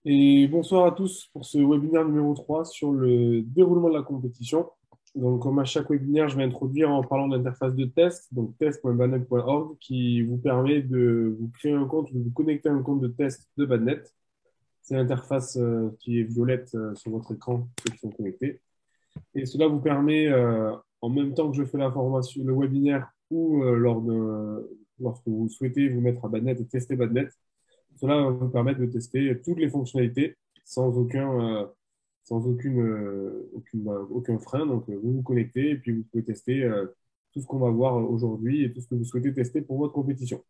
Et bonsoir à tous pour ce webinaire numéro 3 sur le déroulement de la compétition. Donc, comme à chaque webinaire, je vais introduire en parlant de l'interface de test, donc test.badnet.org, qui vous permet de vous créer un compte, de vous connecter à un compte de test de Badnet. C'est l'interface qui est violette sur votre écran, ceux qui sont connectés. Et cela vous permet, en même temps que je fais la formation, le webinaire ou lorsque vous souhaitez vous mettre à Badnet et tester Badnet, cela va vous permettre de tester toutes les fonctionnalités sans aucun frein. Donc, vous vous connectez et puis vous pouvez tester tout ce qu'on va voir aujourd'hui et tout ce que vous souhaitez tester pour votre compétition.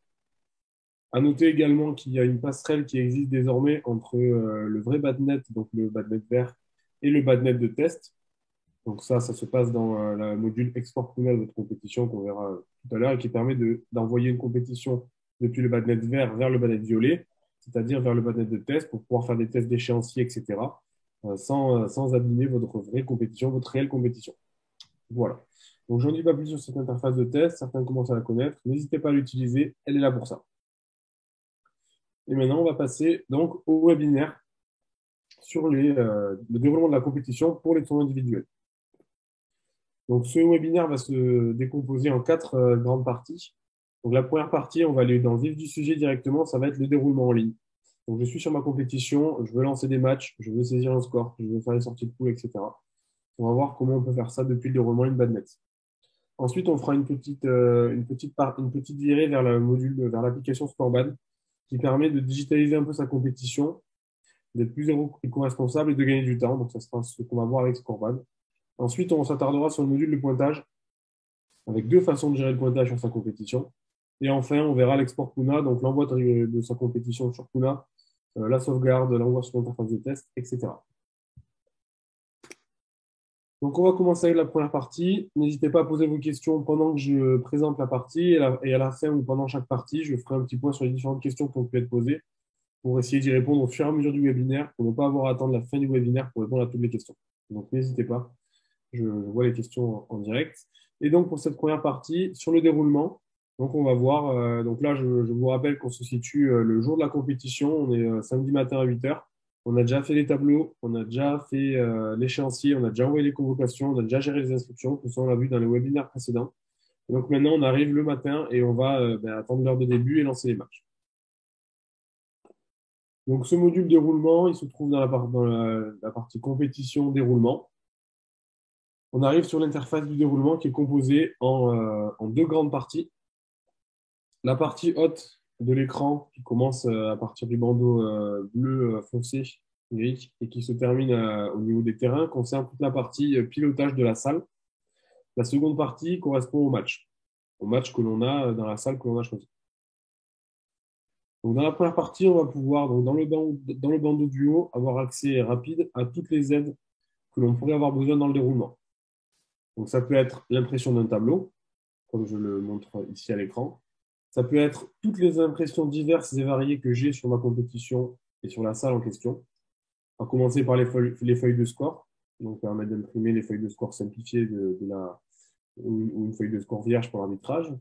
À noter également qu'il y a une passerelle qui existe désormais entre le vrai Badnet, donc le Badnet vert, et le Badnet de test. Donc ça se passe dans le module export Puna de votre compétition qu'on verra tout à l'heure et qui permet d'envoyer une compétition depuis le badnet vert vers le badnet violet, c'est-à-dire vers le badnet de test pour pouvoir faire des tests d'échéancier, etc., sans abîmer votre vraie compétition, votre réelle compétition. Voilà. Donc, j'en dis pas plus sur cette interface de test. Certains commencent à la connaître. N'hésitez pas à l'utiliser. Elle est là pour ça. Et maintenant, on va passer donc au webinaire sur le déroulement de la compétition pour les tournois individuels. Donc, ce webinaire va se décomposer en quatre grandes parties. Donc, la première partie, on va aller dans le vif du sujet directement, ça va être le déroulement en ligne. Donc, je suis sur ma compétition, je veux lancer des matchs, je veux saisir un score, je veux faire les sorties de poule, etc. On va voir comment on peut faire ça depuis le déroulement in Badnet. Ensuite, on fera une petite virée vers vers l'application Scorebad qui permet de digitaliser un peu sa compétition, d'être plus éco-responsable et de gagner du temps. Donc, ça sera ce qu'on va voir avec Scorebad. Ensuite, on s'attardera sur le module de pointage avec deux façons de gérer le pointage sur sa compétition. Et enfin, on verra l'export Puna, donc l'envoi de sa compétition sur Puna, la sauvegarde, l'envoi sur l'interface de test, etc. Donc, on va commencer avec la première partie. N'hésitez pas à poser vos questions pendant que je présente la partie et à la fin ou pendant chaque partie, je ferai un petit point sur les différentes questions qui ont pu être posées pour essayer d'y répondre au fur et à mesure du webinaire pour ne pas avoir à attendre la fin du webinaire pour répondre à toutes les questions. Donc, n'hésitez pas. Je vois les questions en direct. Et donc, pour cette première partie, sur le déroulement, donc on va voir, donc là, je vous rappelle qu'on se situe le jour de la compétition, on est samedi matin à 8 heures. On a déjà fait les tableaux, on a déjà fait l'échéancier, on a déjà envoyé les convocations, on a déjà géré les inscriptions, tout ça on l'a vu dans les webinaires précédents. Et donc maintenant, on arrive le matin et on va attendre l'heure de début et lancer les matchs. Donc ce module déroulement, il se trouve dans la partie compétition déroulement. On arrive sur l'interface du déroulement qui est composée en deux grandes parties. La partie haute de l'écran qui commence à partir du bandeau bleu foncé, gris, et qui se termine au niveau des terrains, concerne toute la partie pilotage de la salle. La seconde partie correspond au match que l'on a dans la salle que l'on a choisi. Donc, dans la première partie, on va pouvoir, donc, dans le bandeau du haut, avoir accès rapide à toutes les aides que l'on pourrait avoir besoin dans le déroulement. Donc, ça peut être l'impression d'un tableau, comme je le montre ici à l'écran. Ça peut être toutes les impressions diverses et variées que j'ai sur ma compétition et sur la salle en question. À commencer par les feuilles de score, donc permettre d'imprimer les feuilles de score simplifiées ou une feuille de score vierge pour l'arbitrage.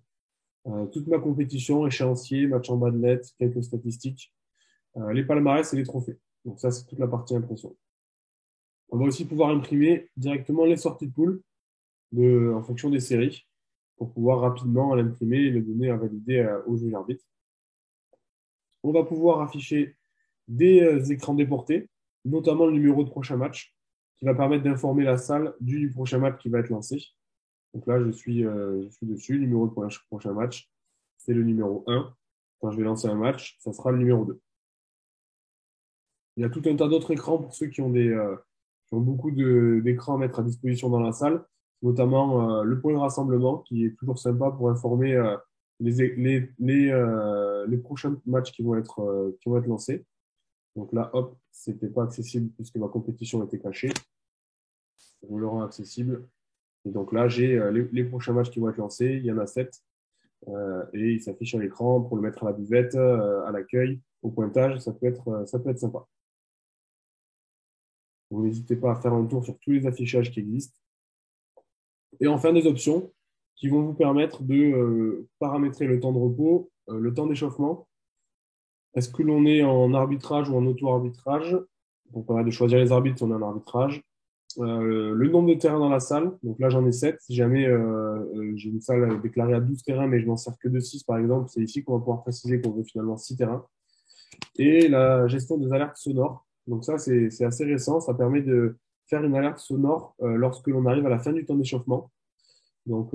Toute ma compétition, échéancier, match en badlet, quelques statistiques, les palmarès et les trophées. Donc ça, c'est toute la partie impression. On va aussi pouvoir imprimer directement les sorties de poule en fonction des séries pour pouvoir rapidement l'imprimer et le donner à valider au juge arbitre. On va pouvoir afficher des écrans déportés, notamment le numéro de prochain match, qui va permettre d'informer la salle du prochain match qui va être lancé. Donc là, je suis dessus, le numéro de prochain match, c'est le numéro 1. Quand je vais lancer un match, ça sera le numéro 2. Il y a tout un tas d'autres écrans pour ceux qui ont beaucoup d'écrans à mettre à disposition dans la salle, notamment le point de rassemblement qui est toujours sympa pour informer les prochains matchs qui vont être lancés. Donc là, hop, c'était pas accessible puisque ma compétition était cachée. On le rend accessible. Et donc là, j'ai les prochains matchs qui vont être lancés. Il y en a 7. Et il s'affiche à l'écran pour le mettre à la buvette, à l'accueil, au pointage. Ça peut être sympa. Donc, n'hésitez pas à faire un tour sur tous les affichages qui existent. Et enfin, des options qui vont vous permettre de paramétrer le temps de repos, le temps d'échauffement, Est-ce que l'on est en arbitrage ou en auto-arbitrage? Donc, on va de choisir les arbitres si on est en arbitrage. Le nombre de terrains dans la salle. Donc là, j'en ai 7. Si jamais j'ai une salle déclarée à 12 terrains, mais je n'en sers que de 6, par exemple, c'est ici qu'on va pouvoir préciser qu'on veut finalement 6 terrains. Et la gestion des alertes sonores. Donc ça, c'est assez récent. Ça permet de faire une alerte sonore lorsque l'on arrive à la fin du temps d'échauffement. Donc,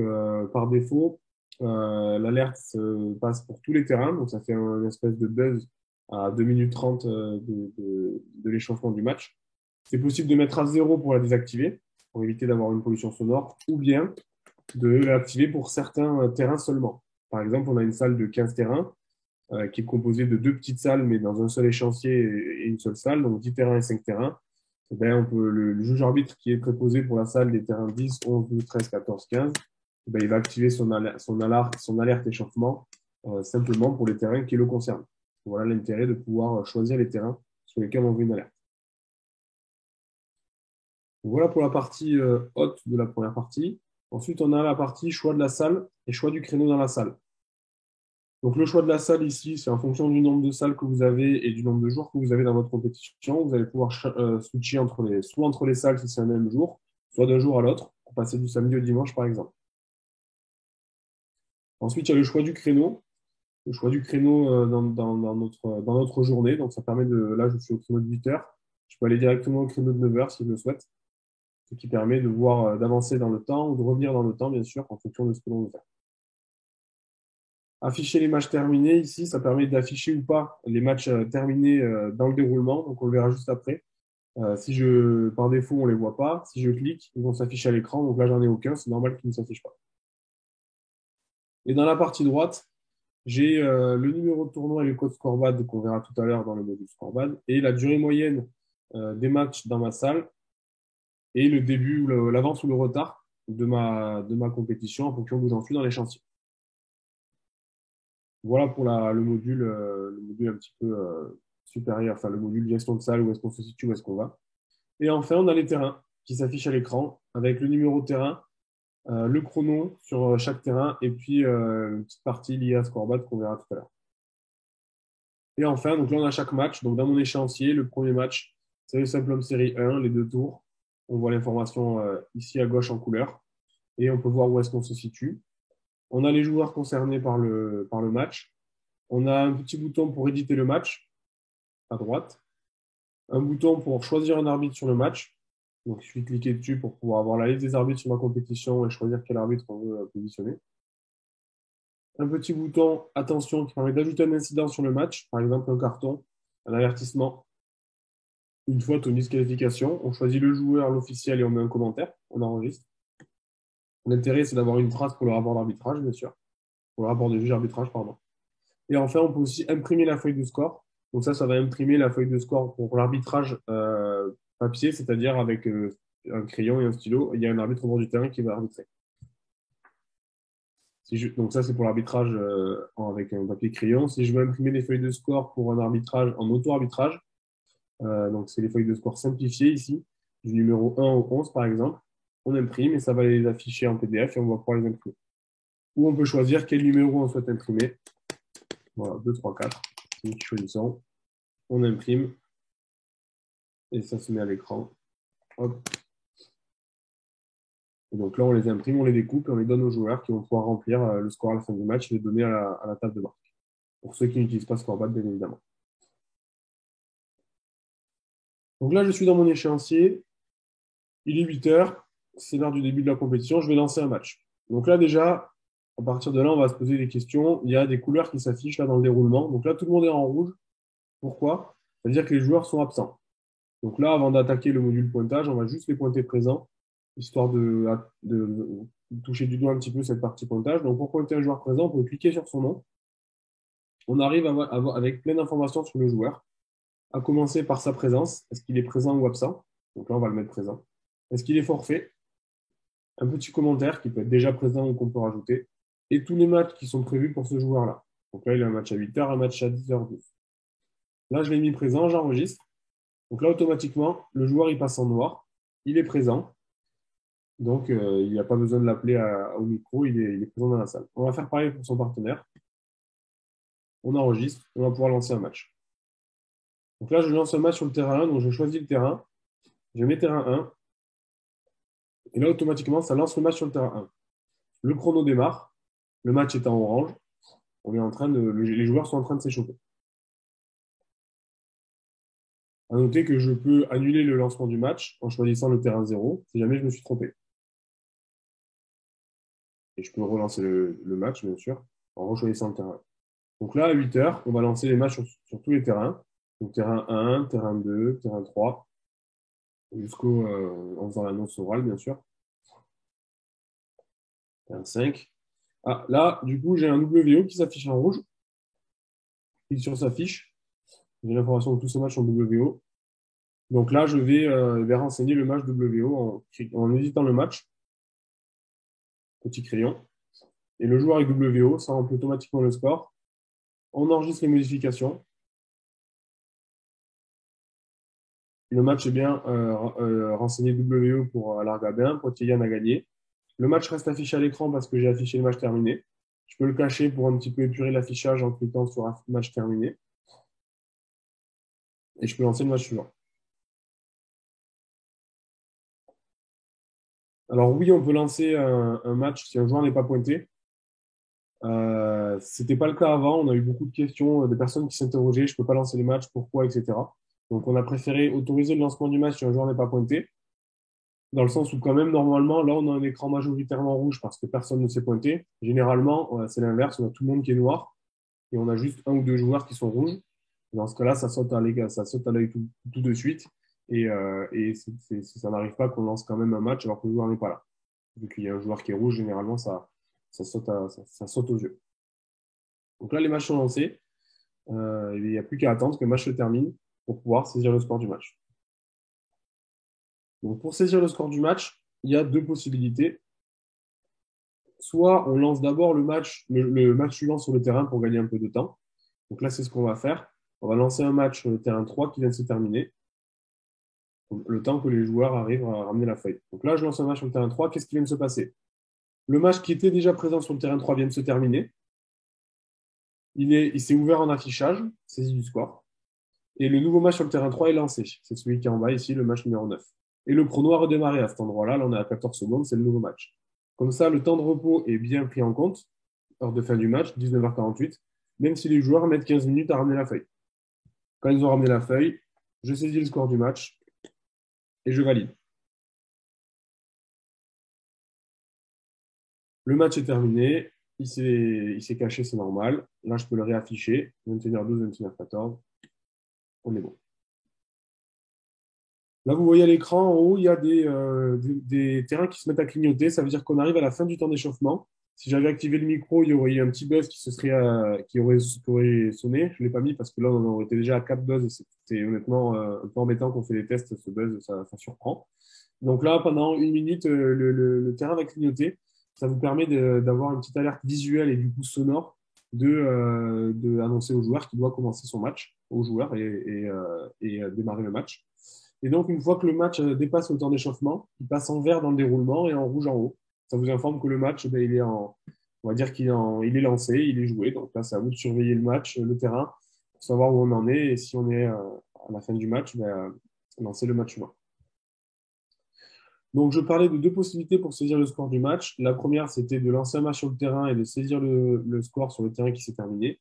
par défaut, l'alerte passe pour tous les terrains. Donc, ça fait une espèce de buzz à 2 minutes 30 de l'échauffement du match. C'est possible de mettre à zéro pour la désactiver, pour éviter d'avoir une pollution sonore, ou bien de l'activer pour certains terrains seulement. Par exemple, on a une salle de 15 terrains qui est composée de deux petites salles, mais dans un seul échéancier et une seule salle, donc 10 terrains et 5 terrains. Eh bien, le juge arbitre qui est préposé pour la salle des terrains 10, 11, 12, 13, 14, 15, eh bien, il va activer son alerte échauffement simplement pour les terrains qui le concernent. Voilà l'intérêt de pouvoir choisir les terrains sur lesquels on veut une alerte. Donc, voilà pour la partie haute de la première partie. Ensuite, on a la partie choix de la salle et choix du créneau dans la salle. Donc, le choix de la salle ici, c'est en fonction du nombre de salles que vous avez et du nombre de jours que vous avez dans votre compétition. Vous allez pouvoir switcher soit entre les salles si c'est un même jour, soit d'un jour à l'autre, pour passer du samedi au dimanche, par exemple. Ensuite, il y a le choix du créneau. Le choix du créneau dans notre journée. Donc, ça permet de. Là, je suis au créneau de 8 heures. Je peux aller directement au créneau de 9 heures si je le souhaite. Ce qui permet de voir, d'avancer dans le temps ou de revenir dans le temps, bien sûr, en fonction de ce que l'on veut faire. Afficher les matchs terminés, ici, ça permet d'afficher ou pas les matchs terminés dans le déroulement. Donc, on le verra juste après. Par défaut, on ne les voit pas. Si je clique, ils vont s'afficher à l'écran. Donc là, j'en ai aucun. C'est normal qu'ils ne s'affichent pas. Et dans la partie droite, j'ai le numéro de tournoi et le code scorebad qu'on verra tout à l'heure dans le module scorebad et la durée moyenne des matchs dans ma salle et le début, l'avance ou le retard de ma compétition en fonction d'où j'en suis dans les chantiers. Voilà pour le module un petit peu supérieur, enfin le module gestion de salle, où est-ce qu'on se situe, où est-ce qu'on va. Et enfin, on a les terrains qui s'affichent à l'écran avec le numéro de terrain, le chrono sur chaque terrain et puis une petite partie liée à scorebad qu'on verra tout à l'heure. Et enfin, donc là, on a chaque match. Donc, dans mon échéancier, le premier match, c'est le Simple Homme Série 1, les deux tours. On voit l'information ici à gauche en couleur. Et on peut voir où est-ce qu'on se situe. On a les joueurs concernés par le match. On a un petit bouton pour éditer le match à droite. Un bouton pour choisir un arbitre sur le match. Donc, il suffit de cliquer dessus pour pouvoir avoir la liste des arbitres sur ma compétition et choisir quel arbitre on veut positionner. Un petit bouton attention qui permet d'ajouter un incident sur le match, par exemple un carton, un avertissement, une faute ou une disqualification. On choisit le joueur, l'officiel et on met un commentaire, on enregistre. L'intérêt, c'est d'avoir une trace pour le rapport d'arbitrage, bien sûr, pour le rapport de juge arbitrage, pardon. Et enfin, on peut aussi imprimer la feuille de score. Donc ça va imprimer la feuille de score pour l'arbitrage papier, c'est-à-dire avec un crayon et un stylo. Il y a un arbitre au bord du terrain qui va arbitrer. Donc ça, c'est pour l'arbitrage avec un papier crayon. Si je veux imprimer des feuilles de score pour un arbitrage en auto-arbitrage, donc c'est les feuilles de score simplifiées ici, du numéro 1 au 11 par exemple, on imprime et ça va les afficher en PDF et on va pouvoir les imprimer. Ou on peut choisir quel numéro on souhaite imprimer. Voilà, 2, 3, 4. C'est nous qui choisissons. On imprime et ça se met à l'écran. Hop. Et donc là, on les imprime, on les découpe et on les donne aux joueurs qui vont pouvoir remplir le score à la fin du match et les donner à la table de marque. Pour ceux qui n'utilisent pas Scorebad, bien évidemment. Donc là, je suis dans mon échéancier. Il est 8 heures. C'est l'heure du début de la compétition. Je vais lancer un match. Donc là, déjà, à partir de là, on va se poser des questions. Il y a des couleurs qui s'affichent là dans le déroulement. Donc là, tout le monde est en rouge. Pourquoi? Ça veut dire que les joueurs sont absents. Donc là, avant d'attaquer le module pointage, on va juste les pointer présents, histoire de toucher du doigt un petit peu cette partie pointage. Donc pour pointer un joueur présent, on peut cliquer sur son nom. On arrive avec plein d'informations sur le joueur, à commencer par sa présence. Est-ce qu'il est présent ou absent? Donc là, on va le mettre présent. Est-ce qu'il est forfait? Un petit commentaire qui peut être déjà présent ou qu'on peut rajouter. Et tous les matchs qui sont prévus pour ce joueur-là. Donc là, il a un match à 8 heures, un match à 10h12. Là, je l'ai mis présent, j'enregistre. Donc là, automatiquement, le joueur, il passe en noir. Il est présent. Donc, il n'y a pas besoin de l'appeler au micro. Il est présent dans la salle. On va faire pareil pour son partenaire. On enregistre. On va pouvoir lancer un match. Donc là, je lance un match sur le terrain 1, donc je choisis le terrain, je mets terrain 1, et là, automatiquement, ça lance le match sur le terrain 1. Le chrono démarre, le match est en orange, les joueurs sont en train de s'échauffer. À noter que je peux annuler le lancement du match en choisissant le terrain 0 si jamais je me suis trompé. Et je peux relancer le match, bien sûr, en rechoisissant le terrain. Donc là, à 8 heures, on va lancer les matchs sur tous les terrains. Donc terrain 1, terrain 2, terrain 3, en faisant l'annonce orale, bien sûr. Terrain 5. Ah, là, du coup, j'ai un WO qui s'affiche en rouge. Je clique sur sa fiche. J'ai l'information que tous ces matchs sont WO. Donc là, je vais renseigner le match WO en éditant le match. Petit crayon. Et le joueur avec WO, ça remplit automatiquement le score. On enregistre les modifications. Le match est bien renseigné WO pour Largabin. Poitiers-Yann a gagné. Le match reste affiché à l'écran parce que j'ai affiché le match terminé. Je peux le cacher pour un petit peu épurer l'affichage en cliquant sur un match terminé. Et je peux lancer le match suivant. Alors oui, on peut lancer un match si un joueur n'est pas pointé. Ce n'était pas le cas avant. On a eu beaucoup de questions, des personnes qui s'interrogeaient, je ne peux pas lancer les matchs, pourquoi, etc. Donc on a préféré autoriser le lancement du match si un joueur n'est pas pointé. Dans le sens où quand même, normalement, là, on a un écran majoritairement rouge parce que personne ne s'est pointé. Généralement, c'est l'inverse, on a tout le monde qui est noir et on a juste un ou deux joueurs qui sont rouges. Dans ce cas-là, ça saute à l'œil tout de suite et ça n'arrive pas qu'on lance quand même un match alors que le joueur n'est pas là. Vu qu'il y a un joueur qui est rouge, généralement, ça saute aux yeux. Donc là, les matchs sont lancés. Il n'y a plus qu'à attendre que le match se termine pour pouvoir saisir le score du match. Donc pour saisir le score du match, il y a deux possibilités. Soit on lance d'abord le match suivant sur le terrain pour gagner un peu de temps. Donc là, c'est ce qu'on va faire. On va lancer un match sur le terrain 3 qui vient de se terminer, le temps que les joueurs arrivent à ramener la feuille. Donc là, je lance un match sur le terrain 3. Qu'est-ce qui vient de se passer? Le match qui était déjà présent sur le terrain 3 vient de se terminer. Il s'est ouvert en affichage, saisie du score. Et le nouveau match sur le terrain 3 est lancé. C'est celui qui est en bas ici, le match numéro 9. Et le chrono a redémarré à cet endroit-là. Là, on est à 14 secondes, c'est le nouveau match. Comme ça, le temps de repos est bien pris en compte. Heure de fin du match, 19h48, même si les joueurs mettent 15 minutes à ramener la feuille. Quand ils ont ramené la feuille, je saisis le score du match et je valide. Le match est terminé, il s'est caché, c'est normal. Là, je peux le réafficher, 21h12, 21h14, on est bon. Là, vous voyez à l'écran, en haut, il y a des terrains qui se mettent à clignoter. Ça veut dire qu'on arrive à la fin du temps d'échauffement. Si j'avais activé le micro, il y aurait eu un petit buzz qui aurait sonné. Je ne l'ai pas mis parce que là, on aurait été déjà à 4 buzz et c'était honnêtement un peu embêtant qu'on fait les tests. Ce buzz, ça surprend. Donc là, pendant une minute, le terrain va clignoter. Ça vous permet d'avoir une petite alerte visuelle et du coup sonore de annoncer au joueur qu'il doit commencer son match, au joueur et démarrer le match. Et donc, une fois que le match dépasse le temps d'échauffement, il passe en vert dans le déroulement et en rouge en haut. Ça vous informe que le match, ben, on va dire il est lancé, il est joué. Donc là, c'est à vous de surveiller le match, le terrain, pour savoir où on en est. Et si on est à la fin du match, ben, lancer le match suivant. Donc, je parlais de deux possibilités pour saisir le score du match. La première, c'était de lancer un match sur le terrain et de saisir le score sur le terrain qui s'est terminé.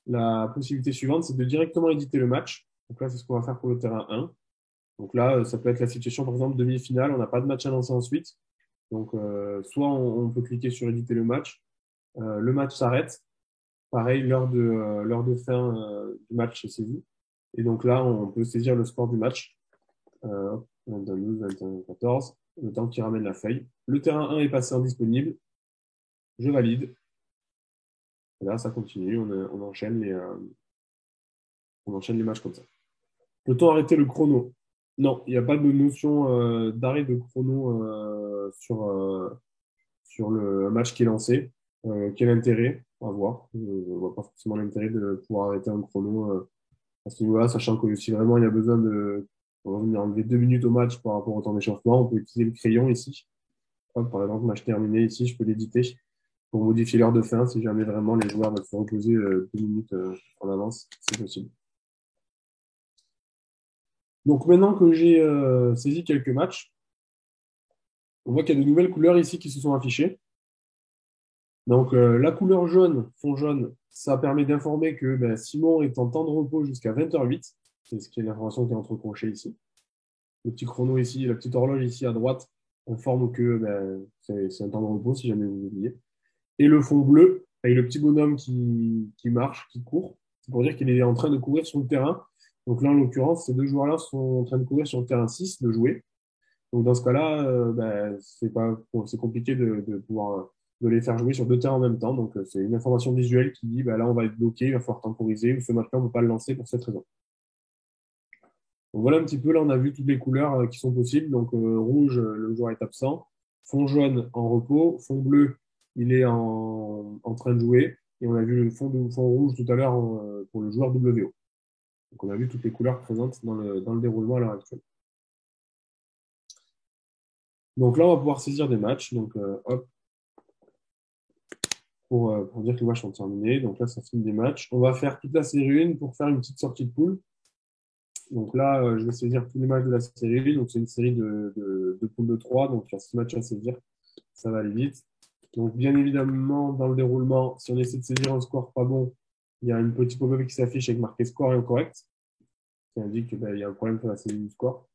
La possibilité suivante, c'est de directement éditer le match. Donc là, c'est ce qu'on va faire pour le terrain 1. Donc là, ça peut être la situation, par exemple, demi-finale, on n'a pas de match à lancer ensuite. Donc, soit on peut cliquer sur éditer le match. Le match s'arrête. Pareil, l'heure de fin du match est saisie. Et donc là, on peut saisir le score du match. 21-12, 21-14, le temps qui ramène la feuille. Le terrain 1 est passé en disponible. Je valide. Et là, ça continue. On enchaîne les matchs comme ça. Peut-on arrêter le chrono? Non, il n'y a pas de notion d'arrêt de chrono sur le match qui est lancé. Quel intérêt? À voir. Je ne vois pas forcément l'intérêt de pouvoir arrêter un chrono à ce niveau-là, sachant que si vraiment il y a besoin de enlever 2 minutes au match par rapport au temps d'échauffement, on peut utiliser le crayon ici. Hop, par exemple, match terminé ici, je peux l'éditer pour modifier l'heure de fin si jamais vraiment les joueurs veulent se reposer 2 minutes en avance, c'est possible. Donc maintenant que j'ai saisi quelques matchs, on voit qu'il y a de nouvelles couleurs ici qui se sont affichées. Donc la couleur jaune, fond jaune, ça permet d'informer que ben, Simon est en temps de repos jusqu'à 20h08. C'est ce qui est l'information qui est entrecrochée ici. Le petit chrono ici, la petite horloge ici à droite informe que ben, c'est un temps de repos si jamais vous oubliez. Et le fond bleu, avec le petit bonhomme qui marche, qui court, c'est pour dire qu'il est en train de courir sur le terrain. Donc là, en l'occurrence, ces deux joueurs-là sont en train de courir sur le terrain 6, de jouer. Donc dans ce cas-là, ben, c'est compliqué de pouvoir de les faire jouer sur deux terrains en même temps. Donc c'est une information visuelle qui dit ben, là, on va être bloqué, il va falloir temporiser, ou ce match-là, on ne peut pas le lancer pour cette raison. Donc voilà un petit peu, là, on a vu toutes les couleurs qui sont possibles. Donc rouge, le joueur est absent. Fond jaune, en repos. Fond bleu, il est en train de jouer. Et on a vu le fond rouge tout à l'heure pour le joueur WO. Donc on a vu toutes les couleurs présentes dans le déroulement à l'heure actuelle. Donc là, on va pouvoir saisir des matchs. Donc hop, pour dire que les matchs sont terminés. Donc là, ça finit des matchs. On va faire toute la série 1 pour faire une petite sortie de poule. Donc là, je vais saisir tous les matchs de la série 1. Donc c'est une série de poules de 3. Donc il y a 6 matchs à saisir. Ça va aller vite. Donc bien évidemment, dans le déroulement, si on essaie de saisir un score pas bon, il y a une petite pop-up qui s'affiche avec marqué score incorrect, qui indique qu'il y a un problème sur la saisie du score.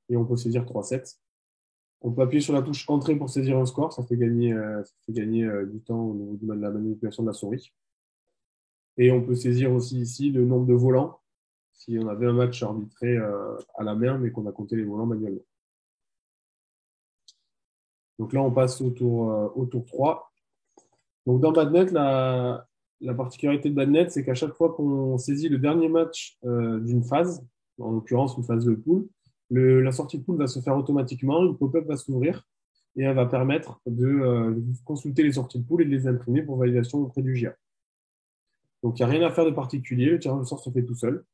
Et on peut saisir 3-7. On peut appuyer sur la touche entrée pour saisir un score. Ça fait gagner du temps au niveau de la manipulation de la souris. Et on peut saisir aussi ici le nombre de volants si on avait un match arbitré à la main, mais qu'on a compté les volants manuellement. Donc là, on passe au tour 3. Donc dans Badnet, la particularité de Badnet, c'est qu'à chaque fois qu'on saisit le dernier match d'une phase, en l'occurrence une phase de poule, la sortie de poule va se faire automatiquement, une pop-up va s'ouvrir et elle va permettre de consulter les sorties de poule et de les imprimer pour validation auprès du GIA. Donc il n'y a rien à faire de particulier, le tirage au sort se fait tout seul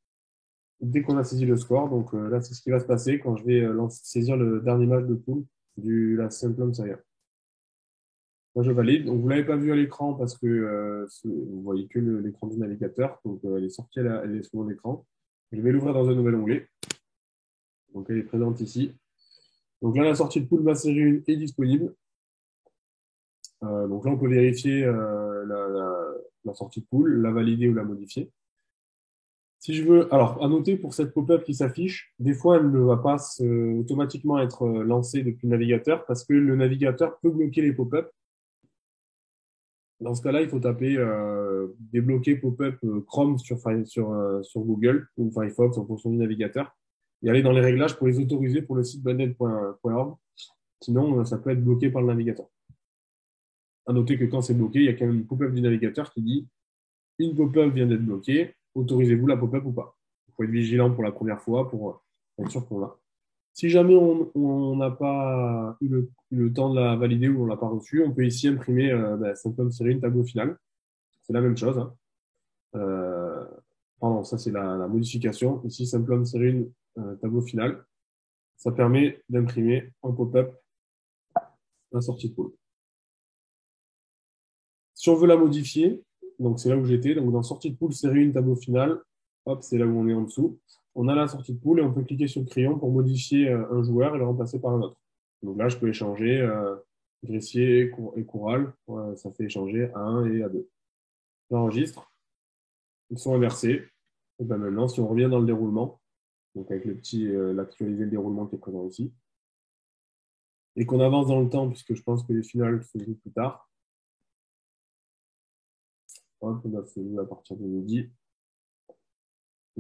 dès qu'on a saisi le score. Donc là, c'est ce qui va se passer quand je vais saisir le dernier match de poule la Simplon Serie A. Moi, je valide. Donc, vous ne l'avez pas vu à l'écran parce que vous voyez que l'écran du navigateur. Donc, elle est sortie, elle est sur mon écran. Je vais l'ouvrir dans un nouvel onglet. Donc, elle est présente ici. Donc là, la sortie de poule de ma série 1 est disponible. Donc là, on peut vérifier la sortie de poule, la valider ou la modifier. Si je veux, alors, à noter pour cette pop-up qui s'affiche, des fois, elle ne va pas automatiquement être lancée depuis le navigateur parce que le navigateur peut bloquer les pop-up. Dans ce cas-là, il faut taper débloquer pop-up Chrome sur Google ou Firefox en fonction du navigateur et aller dans les réglages pour les autoriser pour le site badnet.org. Sinon, ça peut être bloqué par le navigateur. À noter que quand c'est bloqué, il y a quand même une pop-up du navigateur qui dit une pop-up vient d'être bloquée, autorisez-vous la pop-up ou pas. Il faut être vigilant pour la première fois pour être sûr qu'on l'a. Si jamais on n'a pas eu le temps de la valider ou on ne l'a pas reçu, on peut ici imprimer Symptom Série, une tableau final. C'est la même chose. Hein. Euh, Pardon, ça c'est la modification. Ici, Simplon Série, tableau final. Ça permet d'imprimer en pop-up la sortie de poule. Si on veut la modifier, donc c'est là où j'étais, donc dans sortie de poule, série 1, tableau final, hop, c'est là où on est en dessous. On a la sortie de poule et on peut cliquer sur le crayon pour modifier un joueur et le remplacer par un autre. Donc là, je peux échanger Gressier et Coural. Ça fait échanger à 1 et à 2. J'enregistre. Ils sont inversés. Et ben maintenant, si on revient dans le déroulement, donc avec l'actualiser le déroulement qui est présent ici, et qu'on avance dans le temps, puisque je pense que les finales se jouent plus tard, hop, on a fait à partir de midi.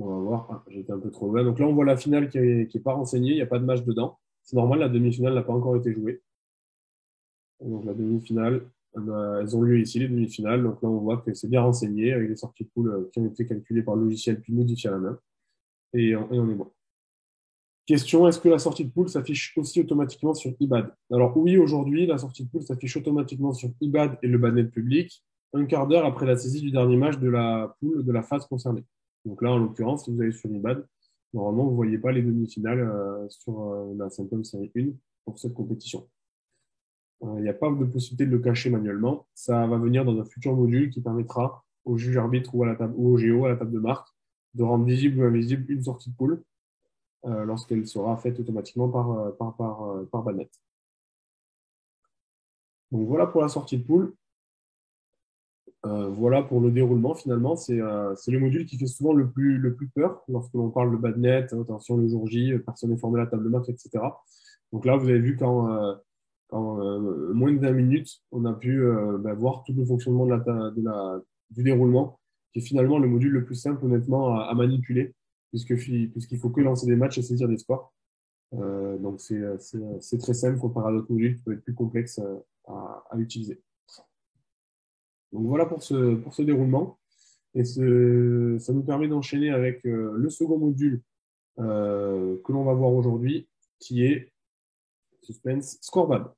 On va voir. Ah, j'étais un peu trop loin. Donc là, on voit la finale qui est pas renseignée. Il n'y a pas de match dedans. C'est normal, la demi-finale n'a pas encore été jouée. Donc la demi-finale, elles ont lieu ici, les demi-finales. Donc là, on voit que c'est bien renseigné avec les sorties de poule qui ont été calculées par le logiciel puis modifiées à la main. Et on est bon. Question, est-ce que la sortie de poule s'affiche aussi automatiquement sur IBAD? Alors oui, aujourd'hui, la sortie de poule s'affiche automatiquement sur IBAD et le Badnet public, un quart d'heure après la saisie du dernier match de la poule de la phase concernée. Donc là, en l'occurrence, si vous allez sur IBAD, normalement, vous ne voyez pas les demi-finales sur la Symptom Série 1 pour cette compétition. Il n'y a pas de possibilité de le cacher manuellement. Ça va venir dans un futur module qui permettra au juge arbitre ou au GO à la table de marque de rendre visible ou invisible une sortie de poule. lorsqu'elle sera faite automatiquement par Badnet. Donc voilà pour la sortie de poule. Voilà pour le déroulement finalement. C'est le module qui fait souvent le plus peur lorsque l'on parle de Badnet, attention le jour J, personne n'est formé à la table de match, etc. Donc là, vous avez vu qu'en moins de 20 minutes, on a pu voir tout le fonctionnement du déroulement, qui est finalement le module le plus simple honnêtement à manipuler, puisqu'il faut que lancer des matchs et saisir des scores. Donc c'est très simple comparé à d'autres modules qui peuvent être plus complexes à utiliser. Donc voilà pour ce déroulement. Et ça nous permet d'enchaîner avec le second module que l'on va voir aujourd'hui, qui est suspense Scorebad.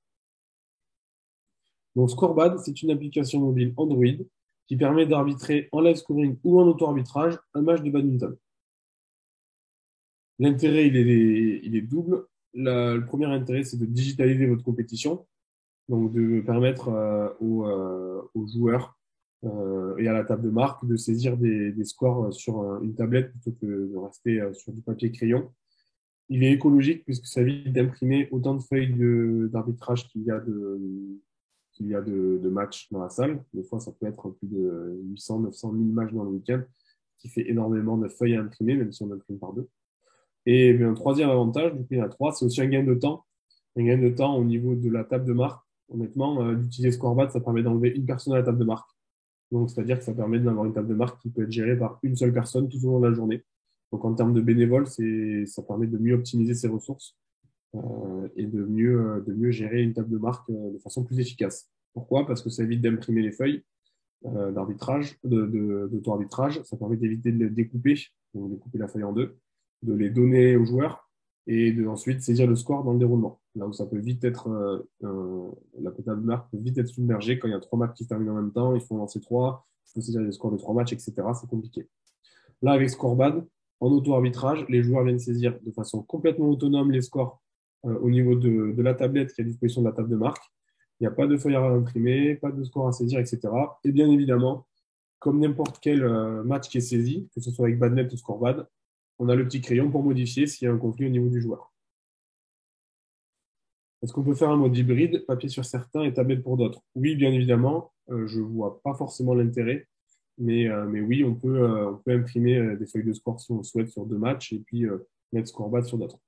Donc Scorebad, c'est une application mobile Android qui permet d'arbitrer en live scoring ou en auto-arbitrage un match de badminton. L'intérêt, il est double. Le premier intérêt, c'est de digitaliser votre compétition, donc de permettre aux joueurs et à la table de marque de saisir des scores sur une tablette plutôt que de rester sur du papier crayon. Il est écologique puisque ça évite d'imprimer autant de feuilles d'arbitrage qu'il y a de matchs dans la salle. Des fois, ça peut être plus de 800, 900, 1000 matchs dans le week-end, ce qui fait énormément de feuilles à imprimer, même si on imprime par deux. Et bien, un troisième avantage, du coup, il y en a trois, c'est aussi un gain de temps. Un gain de temps au niveau de la table de marque. Honnêtement, d'utiliser Scorebad, ça permet d'enlever une personne à la table de marque. Donc, c'est-à-dire que ça permet d'avoir une table de marque qui peut être gérée par une seule personne tout au long de la journée. Donc, en termes de bénévoles, ça permet de mieux optimiser ses ressources et de mieux gérer une table de marque de façon plus efficace. Pourquoi? Parce que ça évite d'imprimer les feuilles d'arbitrage, d'auto-arbitrage. Ça permet d'éviter de les découper, donc de couper la feuille en deux, de les donner aux joueurs et de ensuite saisir le score dans le déroulement. Là où ça peut vite être, la table de marque peut vite être submergée quand il y a trois matchs qui se terminent en même temps, il faut en lancer trois, il faut saisir les scores de trois matchs, etc. C'est compliqué. Là, avec Scorebad, en auto-arbitrage, les joueurs viennent saisir de façon complètement autonome les scores au niveau de la tablette qui est à disposition de la table de marque. Il n'y a pas de feuille à imprimer, pas de score à saisir, etc. Et bien évidemment, comme n'importe quel match qui est saisi, que ce soit avec Badnet ou Scorebad, on a le petit crayon pour modifier s'il y a un conflit au niveau du joueur. Est-ce qu'on peut faire un mode hybride, papier sur certains et tablette pour d'autres? Oui, bien évidemment. Je ne vois pas forcément l'intérêt. Mais oui, on peut imprimer des feuilles de score si on le souhaite sur deux matchs et puis mettre Scorebad sur d'autres.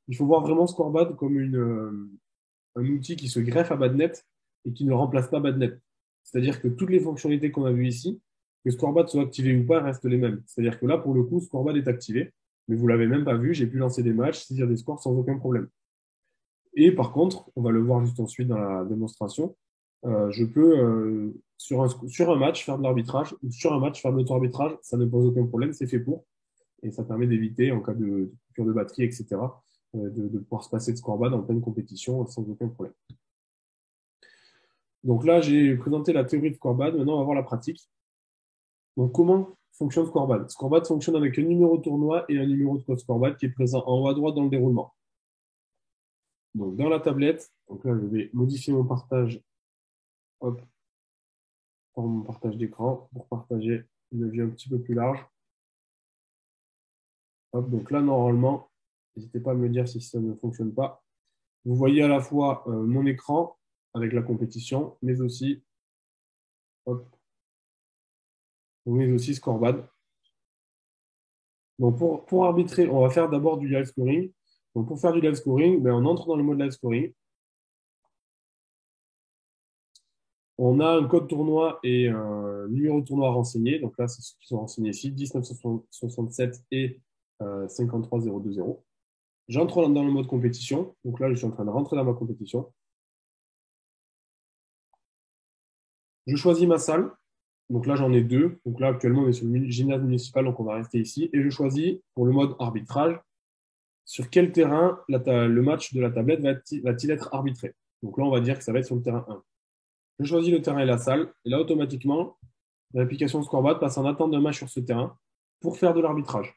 Il faut voir vraiment Scorebad comme un outil qui se greffe à Badnet et qui ne remplace pas Badnet. C'est-à-dire que toutes les fonctionnalités qu'on a vues ici, que Scorebad soit activé ou pas, restent les mêmes. C'est-à-dire que là, pour le coup, Scorebad est activé, mais vous ne l'avez même pas vu, j'ai pu lancer des matchs, saisir des scores sans aucun problème. Et par contre, on va le voir juste ensuite dans la démonstration, je peux, sur un match, faire de l'arbitrage, ou sur un match, faire de l'auto-arbitrage, ça ne pose aucun problème, c'est fait pour. Et ça permet d'éviter, en cas de coupure de batterie, etc., de pouvoir se passer de Scorebad en pleine compétition sans aucun problème. Donc là, j'ai présenté la théorie de Scorebad, maintenant on va voir la pratique. Donc comment fonctionne Scorebad? Scorebad fonctionne avec un numéro de tournoi et un numéro de code Scorebad qui est présent en haut à droite dans le déroulement. Donc dans la tablette, donc là je vais modifier mon partage, hop, pour mon partage d'écran, pour partager une vue un petit peu plus large. Hop, donc là normalement, n'hésitez pas à me dire si ça ne fonctionne pas. Vous voyez à la fois mon écran avec la compétition, mais aussi, hop, mais aussi Scorebad. Donc pour arbitrer, on va faire d'abord du live scoring. Donc pour faire du live scoring, ben, on entre dans le mode live scoring. On a un code tournoi et un numéro de tournoi à renseigner. Donc là, c'est ceux qui sont renseignés ici, 1967 et 53020. J'entre dans le mode compétition. Donc là, je suis en train de rentrer dans ma compétition. Je choisis ma salle. Donc là, j'en ai deux. Donc là, actuellement, on est sur le gymnase municipal, donc on va rester ici. Et je choisis pour le mode arbitrage sur quel terrain le match de la tablette va-t-il être arbitré. Donc là, on va dire que ça va être sur le terrain 1. Je choisis le terrain et la salle. Et là, automatiquement, l'application Scorebad passe en attente d'un match sur ce terrain pour faire de l'arbitrage.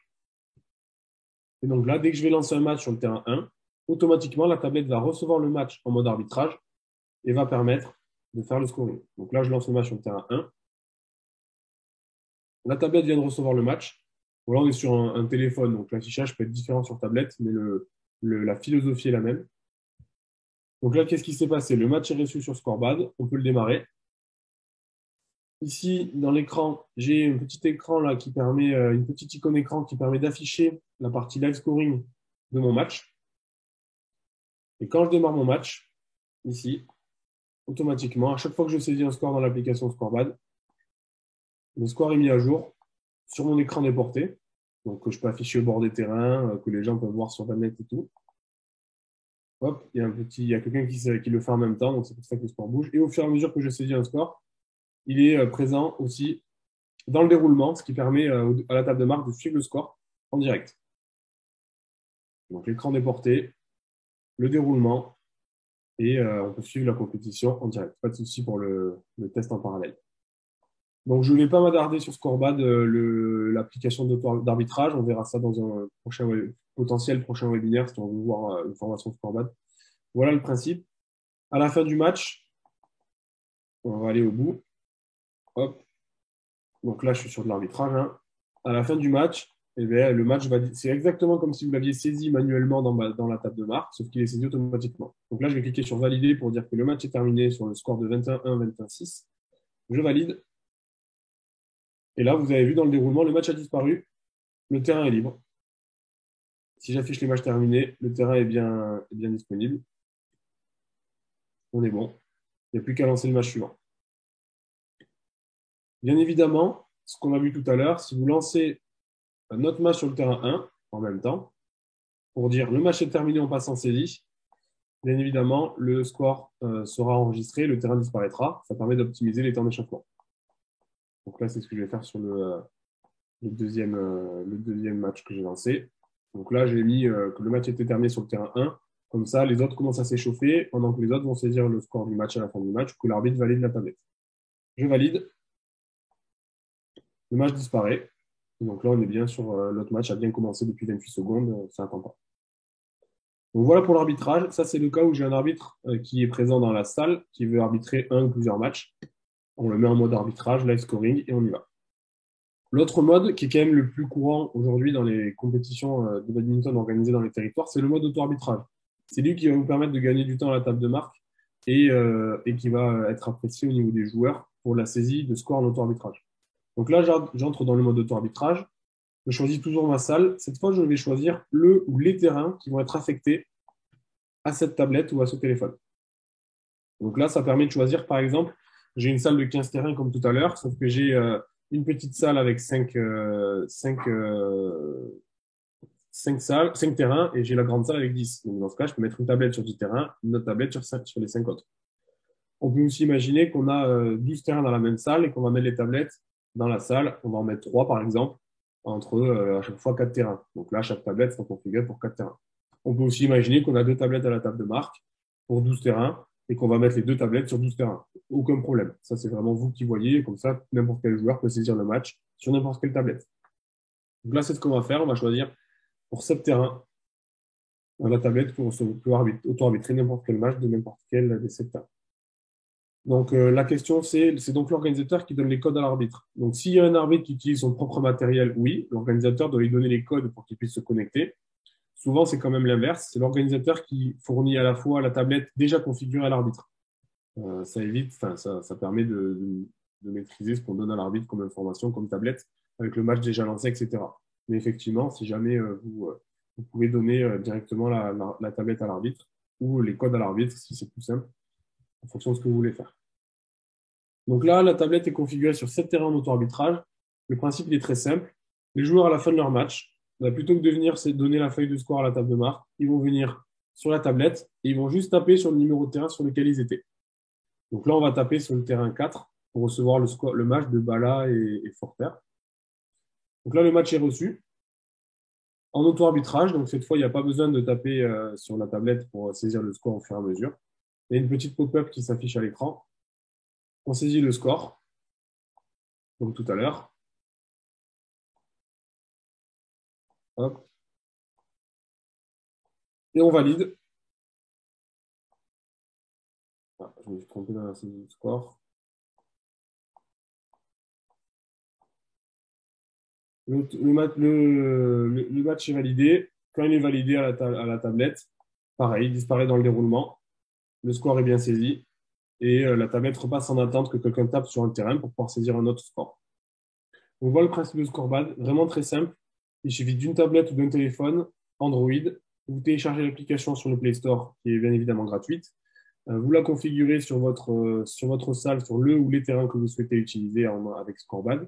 Et donc là, dès que je vais lancer un match sur le terrain 1, automatiquement, la tablette va recevoir le match en mode arbitrage et va permettre de faire le scoring. Donc là, je lance le match sur le terrain 1. La tablette vient de recevoir le match. Bon, là, on est sur un téléphone, donc l'affichage peut être différent sur tablette, mais la philosophie est la même. Donc là, qu'est-ce qui s'est passé? Le match est reçu sur Scorebad, on peut le démarrer. Ici, dans l'écran, j'ai un petit écran là qui permet, une petite icône écran qui permet d'afficher la partie live scoring de mon match. Et quand je démarre mon match, ici, automatiquement, à chaque fois que je saisis un score dans l'application Scorebad, le score est mis à jour sur mon écran des portées, donc que je peux afficher au bord des terrains, que les gens peuvent voir sur la net et tout. Hop, il y a quelqu'un qui le fait en même temps, donc c'est pour ça que le score bouge. Et au fur et à mesure que je saisis un score, il est présent aussi dans le déroulement, ce qui permet à la table de marque de suivre le score en direct. Donc l'écran des portées, le déroulement, et on peut suivre la compétition en direct. Pas de souci pour le test en parallèle. Donc je ne vais pas m'attarder sur Scorebad, l'application d'arbitrage. On verra ça dans un potentiel prochain webinaire si on veut voir une formation Scorebad. Voilà le principe. À la fin du match, on va aller au bout. Hop. Donc là, je suis sur de l'arbitrage, hein. À la fin du match, eh bien, le match c'est exactement comme si vous l'aviez saisi manuellement dans la table de marque, sauf qu'il est saisi automatiquement. Donc là, je vais cliquer sur valider pour dire que le match est terminé sur le score de 21-1, 21-6. Je valide. Et là, vous avez vu dans le déroulement, le match a disparu. Le terrain est libre. Si j'affiche les matchs terminés, le terrain est bien disponible. On est bon. Il n'y a plus qu'à lancer le match suivant. Bien évidemment, ce qu'on a vu tout à l'heure, si vous lancez un autre match sur le terrain 1 en même temps, pour dire le match est terminé, on passe en saisie, bien évidemment, le score sera enregistré, le terrain disparaîtra. Ça permet d'optimiser les temps d'échauffement. Donc là, c'est ce que je vais faire sur le deuxième match que j'ai lancé. Donc là, j'ai mis que le match était terminé sur le terrain 1. Comme ça, les autres commencent à s'échauffer pendant que les autres vont saisir le score du match à la fin du match, que l'arbitre valide la tablette. Je valide. Le match disparaît. Donc là, on est bien sur l'autre match a bien commencé depuis 28 secondes. Ça n'attend pas. Donc voilà pour l'arbitrage. Ça, c'est le cas où j'ai un arbitre qui est présent dans la salle, qui veut arbitrer un ou plusieurs matchs. On le met en mode arbitrage, live scoring, et on y va. L'autre mode, qui est quand même le plus courant aujourd'hui dans les compétitions de badminton organisées dans les territoires, c'est le mode auto-arbitrage. C'est lui qui va vous permettre de gagner du temps à la table de marque et qui va être apprécié au niveau des joueurs pour la saisie de score en auto-arbitrage. Donc là, j'entre dans le mode auto-arbitrage. Je choisis toujours ma salle. Cette fois, je vais choisir le ou les terrains qui vont être affectés à cette tablette ou à ce téléphone. Donc là, ça permet de choisir, par exemple, j'ai une salle de 15 terrains comme tout à l'heure, sauf que j'ai une petite salle avec 5 terrains et j'ai la grande salle avec 10. Donc dans ce cas, je peux mettre une tablette sur 10 terrains, une autre tablette sur les 5 autres. On peut aussi imaginer qu'on a 12 terrains dans la même salle et qu'on va mettre les tablettes dans la salle. On va en mettre 3 par exemple, entre à chaque fois 4 terrains. Donc là, chaque tablette sera configurée pour 4 terrains. On peut aussi imaginer qu'on a 2 tablettes à la table de marque pour 12 terrains et qu'on va mettre les 2 tablettes sur 12 terrains. Aucun problème. Ça, c'est vraiment vous qui voyez. Comme ça, n'importe quel joueur peut saisir le match sur n'importe quelle tablette. Donc là, c'est ce qu'on va faire. On va choisir pour 7 terrains la tablette pour auto-arbitrer n'importe quel match de n'importe quel des 7 terrains. Donc la question, c'est donc l'organisateur qui donne les codes à l'arbitre. Donc s'il y a un arbitre qui utilise son propre matériel, oui, l'organisateur doit lui donner les codes pour qu'il puisse se connecter. Souvent, c'est quand même l'inverse. C'est l'organisateur qui fournit à la fois la tablette déjà configurée à l'arbitre. Ça permet de maîtriser ce qu'on donne à l'arbitre comme information, comme tablette, avec le match déjà lancé, etc. Mais effectivement, si jamais vous pouvez donner directement la tablette à l'arbitre ou les codes à l'arbitre, si c'est plus simple, en fonction de ce que vous voulez faire. Donc là, la tablette est configurée sur 7 terrains d'auto-arbitrage. Le principe il est très simple. Les joueurs, à la fin de leur match, plutôt que de venir donner la feuille de score à la table de marque, ils vont venir sur la tablette et ils vont juste taper sur le numéro de terrain sur lequel ils étaient. Donc là, on va taper sur le terrain 4 pour recevoir le match de Bala et Forter. Donc là, le match est reçu en auto-arbitrage. Donc cette fois, il n'y a pas besoin de taper sur la tablette pour saisir le score au fur et à mesure. Il y a une petite pop-up qui s'affiche à l'écran. On saisit le score, comme tout à l'heure. Hop. Et on valide. Ah, je me suis trompé dans la saisie du score. Le match est validé. Quand il est validé à la tablette, pareil, il disparaît dans le déroulement. Le score est bien saisi et la tablette repasse en attente que quelqu'un tape sur un terrain pour pouvoir saisir un autre score. On voit le principe de Scorebad, vraiment très simple. Il suffit d'une tablette ou d'un téléphone Android. Vous téléchargez l'application sur le Play Store, qui est bien évidemment gratuite. Vous la configurez sur votre salle, sur le ou les terrains que vous souhaitez utiliser avec Scorebad.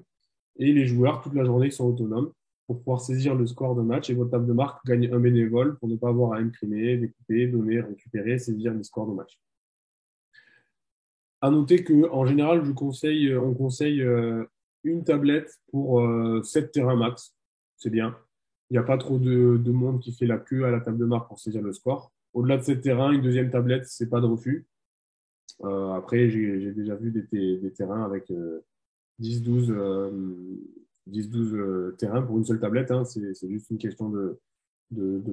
Et les joueurs, toute la journée, sont autonomes pour pouvoir saisir le score de match. Et votre table de marque gagne un bénévole pour ne pas avoir à imprimer, découper, donner, récupérer, saisir les scores de match. À noter qu'en général, on conseille une tablette pour 7 terrains max. C'est bien. Il n'y a pas trop de monde qui fait la queue à la table de marque pour saisir le score. Au-delà de 7 terrains, une deuxième tablette, c'est pas de refus. Après, j'ai déjà vu des terrains avec 10-12 terrains pour une seule tablette. Hein. C'est juste une question de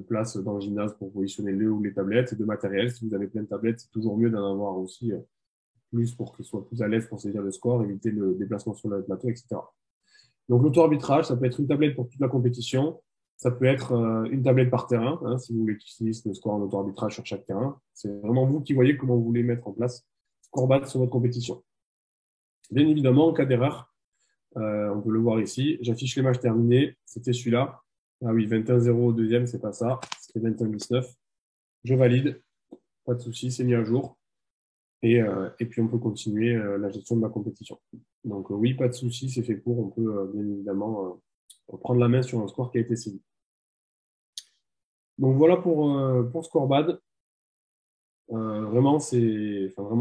place dans le gymnase pour positionner le ou les tablettes et de matériel. Si vous avez plein de tablettes, c'est toujours mieux d'en avoir aussi plus pour qu'ils soient plus à l'aise pour saisir le score, éviter le déplacement sur le plateau, etc. Donc l'auto-arbitrage, ça peut être une tablette pour toute la compétition, ça peut être une tablette par terrain, hein, si vous voulez utiliser le score en auto-arbitrage sur chaque terrain. C'est vraiment vous qui voyez comment vous voulez mettre en place Scorebad sur votre compétition. Bien évidemment, en cas d'erreur, on peut le voir ici, j'affiche les matchs terminés, c'était celui-là. Ah oui, 21-0 au deuxième, c'est pas ça, c'était 21-19. Je valide, pas de souci, c'est mis à jour. Et puis, on peut continuer la gestion de ma compétition. Donc, oui, pas de souci, c'est fait pour. On peut bien évidemment prendre la main sur un score qui a été saisi. Donc, voilà pour Scorebad. Vraiment,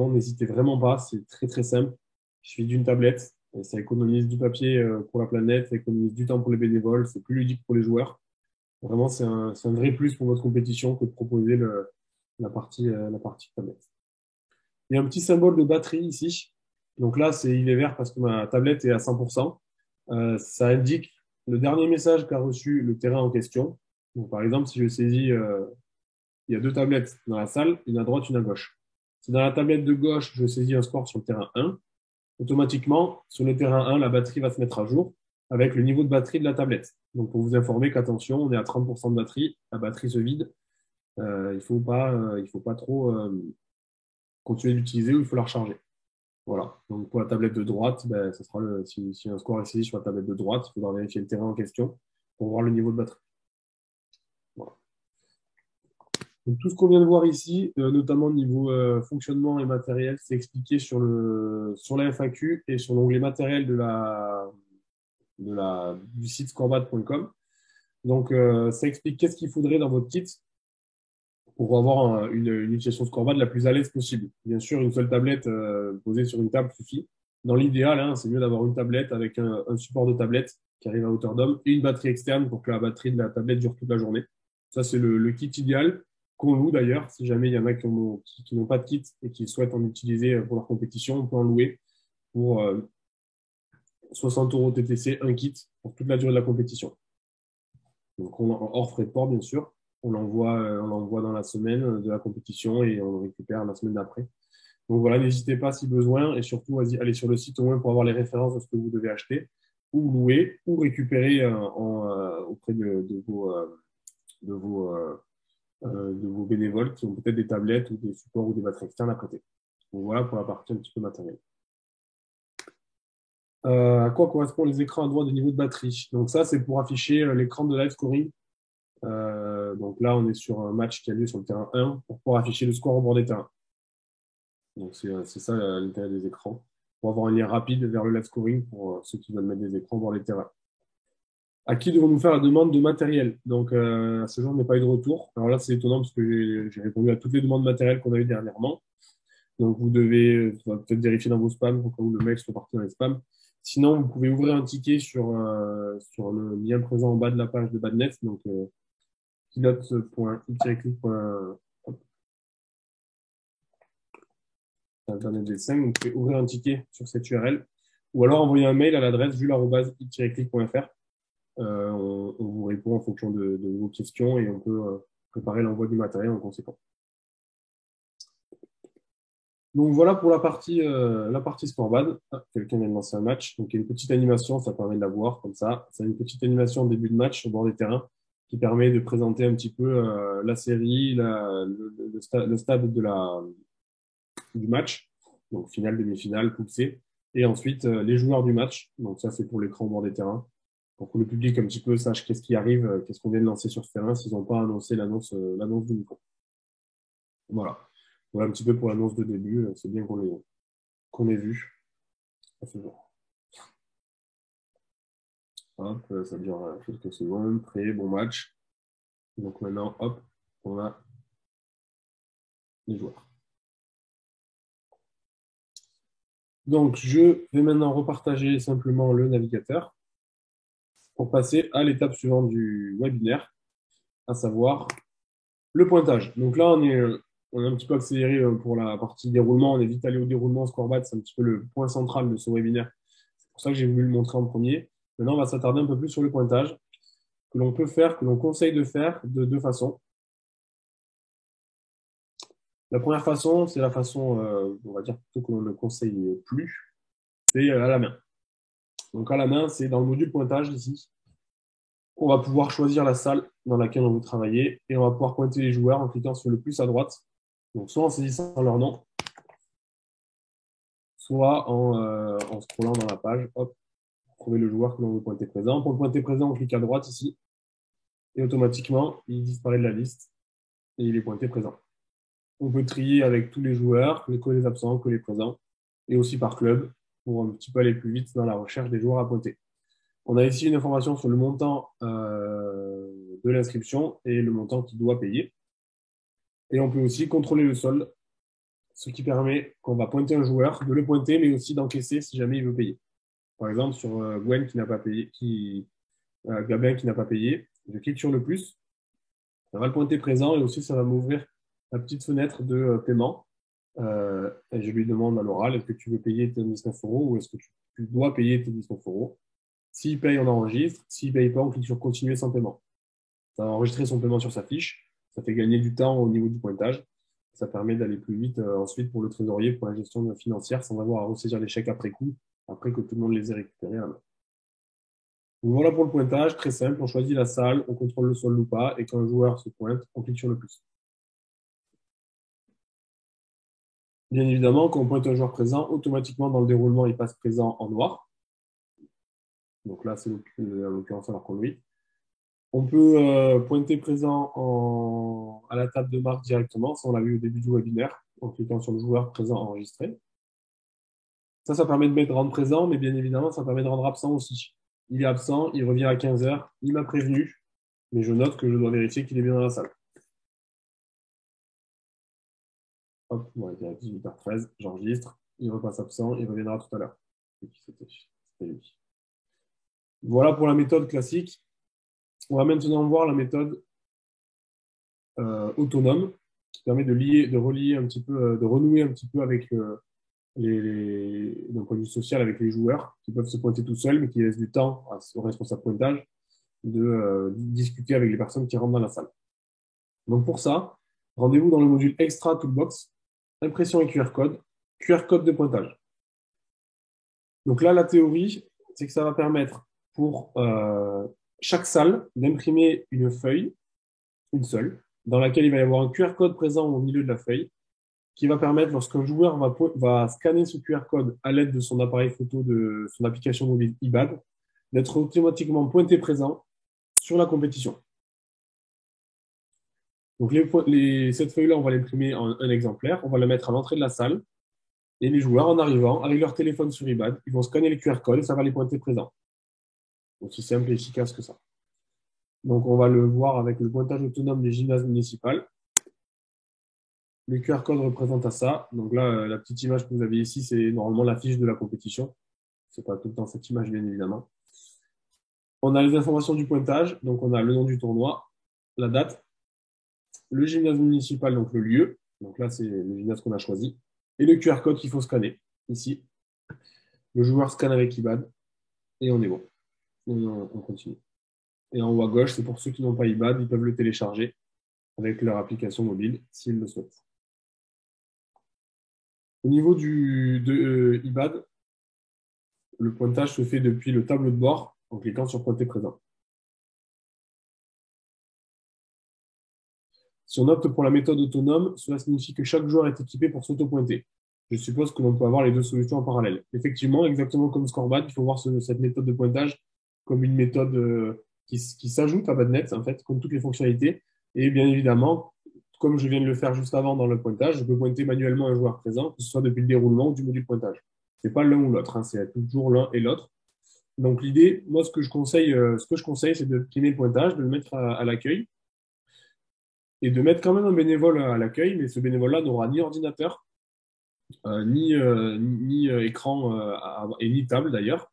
n'hésitez vraiment pas. C'est très, très simple. Je suis d'une tablette. Et ça économise du papier pour la planète, ça économise du temps pour les bénévoles. C'est plus ludique pour les joueurs. Vraiment, c'est un vrai plus pour votre compétition que de proposer la partie tablette. Il y a un petit symbole de batterie ici. Donc là, il est vert parce que ma tablette est à 100%. Ça indique le dernier message qu'a reçu le terrain en question. Donc, par exemple, si je saisis, il y a deux tablettes dans la salle, une à droite, une à gauche. Si dans la tablette de gauche, je saisis un score sur le terrain 1, automatiquement, sur le terrain 1, la batterie va se mettre à jour avec le niveau de batterie de la tablette. Donc, pour vous informer qu'attention, on est à 30% de batterie, la batterie se vide. Il faut pas trop continuer d'utiliser ou il faut la recharger. Voilà. Donc pour la tablette de droite, ben, ça sera si un score est saisi sur la tablette de droite, il faudra vérifier le terrain en question pour voir le niveau de batterie. Voilà. Donc, tout ce qu'on vient de voir ici, notamment niveau fonctionnement et matériel, c'est expliqué sur la FAQ et sur l'onglet matériel du site scorebad.com. Donc, ça explique qu'est-ce qu'il faudrait dans votre kit pour avoir une utilisation Scorebad la plus à l'aise possible. Bien sûr, une seule tablette posée sur une table suffit. Dans l'idéal, hein, c'est mieux d'avoir une tablette avec un support de tablette qui arrive à hauteur d'homme et une batterie externe pour que la batterie de la tablette dure toute la journée. Ça, c'est le kit idéal qu'on loue d'ailleurs. Si jamais il y en a qui n'ont pas de kit et qui souhaitent en utiliser pour leur compétition, on peut en louer pour 60 € TTC, un kit pour toute la durée de la compétition. Donc, hors frais de port, bien sûr. On l'envoie dans la semaine de la compétition et on le récupère la semaine d'après. Donc voilà, n'hésitez pas si besoin et surtout allez sur le site au moins pour avoir les références de ce que vous devez acheter ou louer ou récupérer auprès de vos bénévoles qui ont peut-être des tablettes ou des supports ou des batteries externes à prêter. Donc voilà pour la partie un petit peu matérielle. À quoi correspondent les écrans à droite de niveau de batterie? Donc ça, c'est pour afficher l'écran de live scoring. Donc là, on est sur un match qui a lieu sur le terrain 1 pour pouvoir afficher le score au bord des terrains. Donc c'est ça l'intérêt des écrans, pour avoir un lien rapide vers le live scoring pour ceux qui veulent mettre des écrans au bord des terrains. À qui devons-nous faire la demande de matériel? Donc à ce jour, on n'a pas eu de retour. Alors là, c'est étonnant parce que j'ai répondu à toutes les demandes de matériel qu'on a eues dernièrement. Donc vous devez peut-être vérifier dans vos spams pour que le mail soit parti dans les spams. Sinon, vous pouvez ouvrir un ticket sur le lien présent en bas de la page de Badnet. Donc Internet des 5, vous pouvez ouvrir un ticket sur cette URL ou alors envoyer un mail à l'adresse jules@i-click.fr. On vous répond en fonction de vos questions et on peut préparer l'envoi du matériel en conséquence. Donc voilà pour la partie scoreboard. Ah, quelqu'un vient de lancer un match. Donc il y a une petite animation, ça permet de la voir comme ça. C'est une petite animation au début de match au bord des terrains qui permet de présenter un petit peu la série, le stade du match. Donc finale, demi-finale, poule C. Et ensuite les joueurs du match. Donc ça c'est pour l'écran au bord des terrains. Pour que le public un petit peu sache qu'est-ce qui arrive, qu'est-ce qu'on vient de lancer sur ce terrain s'ils n'ont pas annoncé l'annonce du micro. Voilà. Voilà un petit peu pour l'annonce de début. C'est bien qu'on ait vu à ce jour. Hop, ça dure quelques secondes. Très bon match. Donc maintenant, hop, on a les joueurs. Donc je vais maintenant repartager simplement le navigateur pour passer à l'étape suivante du webinaire, à savoir le pointage. Donc là, on est un petit peu accéléré pour la partie déroulement. On est vite allé au déroulement, scoreboard, c'est un petit peu le point central de ce webinaire. C'est pour ça que j'ai voulu le montrer en premier. Maintenant, on va s'attarder un peu plus sur le pointage que l'on peut faire, que l'on conseille de faire de deux façons. La première façon, c'est la façon, on va dire plutôt que l'on ne conseille plus, c'est à la main. Donc à la main, c'est dans le module pointage ici. On va pouvoir choisir la salle dans laquelle on veut travailler et on va pouvoir pointer les joueurs en cliquant sur le plus à droite. Donc soit en saisissant leur nom, soit en scrollant dans la page, hop, pour trouver le joueur que l'on veut pointer présent. Pour le pointer présent, on clique à droite ici et automatiquement, il disparaît de la liste et il est pointé présent. On peut trier avec tous les joueurs, que les absents, que les présents, et aussi par club, pour un petit peu aller plus vite dans la recherche des joueurs à pointer. On a ici une information sur le montant de l'inscription et le montant qu'il doit payer. Et on peut aussi contrôler le solde, ce qui permet qu'on va pointer un joueur, de le pointer, mais aussi d'encaisser si jamais il veut payer. Par exemple, sur Gwen qui n'a pas payé, Gabin qui n'a pas payé, je clique sur le plus, ça va le pointer présent et aussi ça va m'ouvrir la petite fenêtre de paiement. Et je lui demande à l'oral, est-ce que tu veux payer tes 19 euros ou est-ce que tu dois payer tes 19 euros? S'il paye, on enregistre. S'il ne paye pas, on clique sur continuer sans paiement. Ça va enregistrer son paiement sur sa fiche. Ça fait gagner du temps au niveau du pointage. Ça permet d'aller plus vite ensuite pour le trésorier, pour la gestion financière, sans avoir à ressaisir les chèques après coup, après que tout le monde les ait récupérés à la main. Donc voilà pour le pointage, très simple. On choisit la salle, on contrôle le solde ou pas, et quand un joueur se pointe, on clique sur le plus. Bien évidemment, quand on pointe un joueur présent, automatiquement dans le déroulement, il passe présent en noir. Donc là, c'est en l'occurrence alors qu'on lui. On peut pointer présent à la table de marque directement, ça on l'a vu au début du webinaire, en cliquant sur le joueur présent enregistré. Ça permet de mettre rendre présent, mais bien évidemment, ça permet de rendre absent aussi. Il est absent, il revient à 15 heures, il m'a prévenu, mais je note que je dois vérifier qu'il est bien dans la salle. Hop, bon, il est à 18h13, j'enregistre, il repasse absent, il reviendra tout à l'heure. C'était lui. Voilà pour la méthode classique. On va maintenant voir la méthode autonome qui permet de relier un petit peu, de renouer un petit peu avec d'un point de vue social avec les joueurs qui peuvent se pointer tout seuls, mais qui laissent du temps au responsable pointage de discuter avec les personnes qui rentrent dans la salle. Donc pour ça, rendez-vous dans le module Extra Toolbox, impression et QR code de pointage. Donc là, la théorie, c'est que ça va permettre pour chaque salle d'imprimer une feuille, une seule, dans laquelle il va y avoir un QR code présent au milieu de la feuille, qui va permettre, lorsqu'un joueur va scanner ce QR code à l'aide de son appareil photo de son application mobile eBad, d'être automatiquement pointé présent sur la compétition. Donc cette feuille-là, on va l'imprimer en un exemplaire, on va la mettre à l'entrée de la salle, et les joueurs, en arrivant, avec leur téléphone sur eBad, ils vont scanner le QR code et ça va les pointer présents. Aussi simple et efficace que ça. Donc on va le voir avec le pointage autonome des gymnases municipales. Le QR code représente à ça. Donc là, la petite image que vous avez ici, c'est normalement la fiche de la compétition. C'est pas tout le temps cette image, bien évidemment. On a les informations du pointage. Donc on a le nom du tournoi, la date, le gymnase municipal, donc le lieu. Donc là, c'est le gymnase qu'on a choisi. Et le QR code qu'il faut scanner, ici. Le joueur scanne avec IBAD et on est bon. On continue. Et en haut à gauche, c'est pour ceux qui n'ont pas IBAD, ils peuvent le télécharger avec leur application mobile s'ils le souhaitent. Au niveau de IBAD, le pointage se fait depuis le tableau de bord en cliquant sur Pointer présent. Si on opte pour la méthode autonome, cela signifie que chaque joueur est équipé pour s'auto-pointer. Je suppose que l'on peut avoir les deux solutions en parallèle. Effectivement, exactement comme Scorebad, il faut voir cette méthode de pointage comme une méthode qui s'ajoute à Badnet, en fait, comme toutes les fonctionnalités. Et bien évidemment, comme je viens de le faire juste avant dans le pointage, je peux pointer manuellement un joueur présent, que ce soit depuis le déroulement ou du module pointage. Ce n'est pas l'un ou l'autre, hein, c'est toujours l'un et l'autre. Donc l'idée, moi, ce que je conseille, c'est de primer le pointage, de le mettre à l'accueil et de mettre quand même un bénévole à l'accueil, mais ce bénévole-là n'aura ni ordinateur, ni écran et ni table d'ailleurs.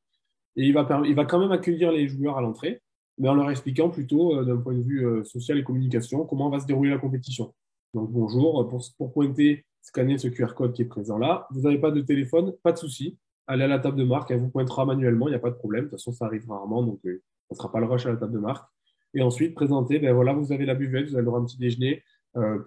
Et il va quand même accueillir les joueurs à l'entrée, mais en leur expliquant plutôt d'un point de vue social et communication comment va se dérouler la compétition. Donc bonjour, pour pointer, scanner ce QR code qui est présent là. Vous n'avez pas de téléphone, pas de souci. Allez à la table de marque, elle vous pointera manuellement, il n'y a pas de problème. De toute façon, ça arrive rarement, donc ça ne sera pas le rush à la table de marque. Et ensuite, présenter, ben voilà, vous avez la buvette, vous allez avoir un petit déjeuner.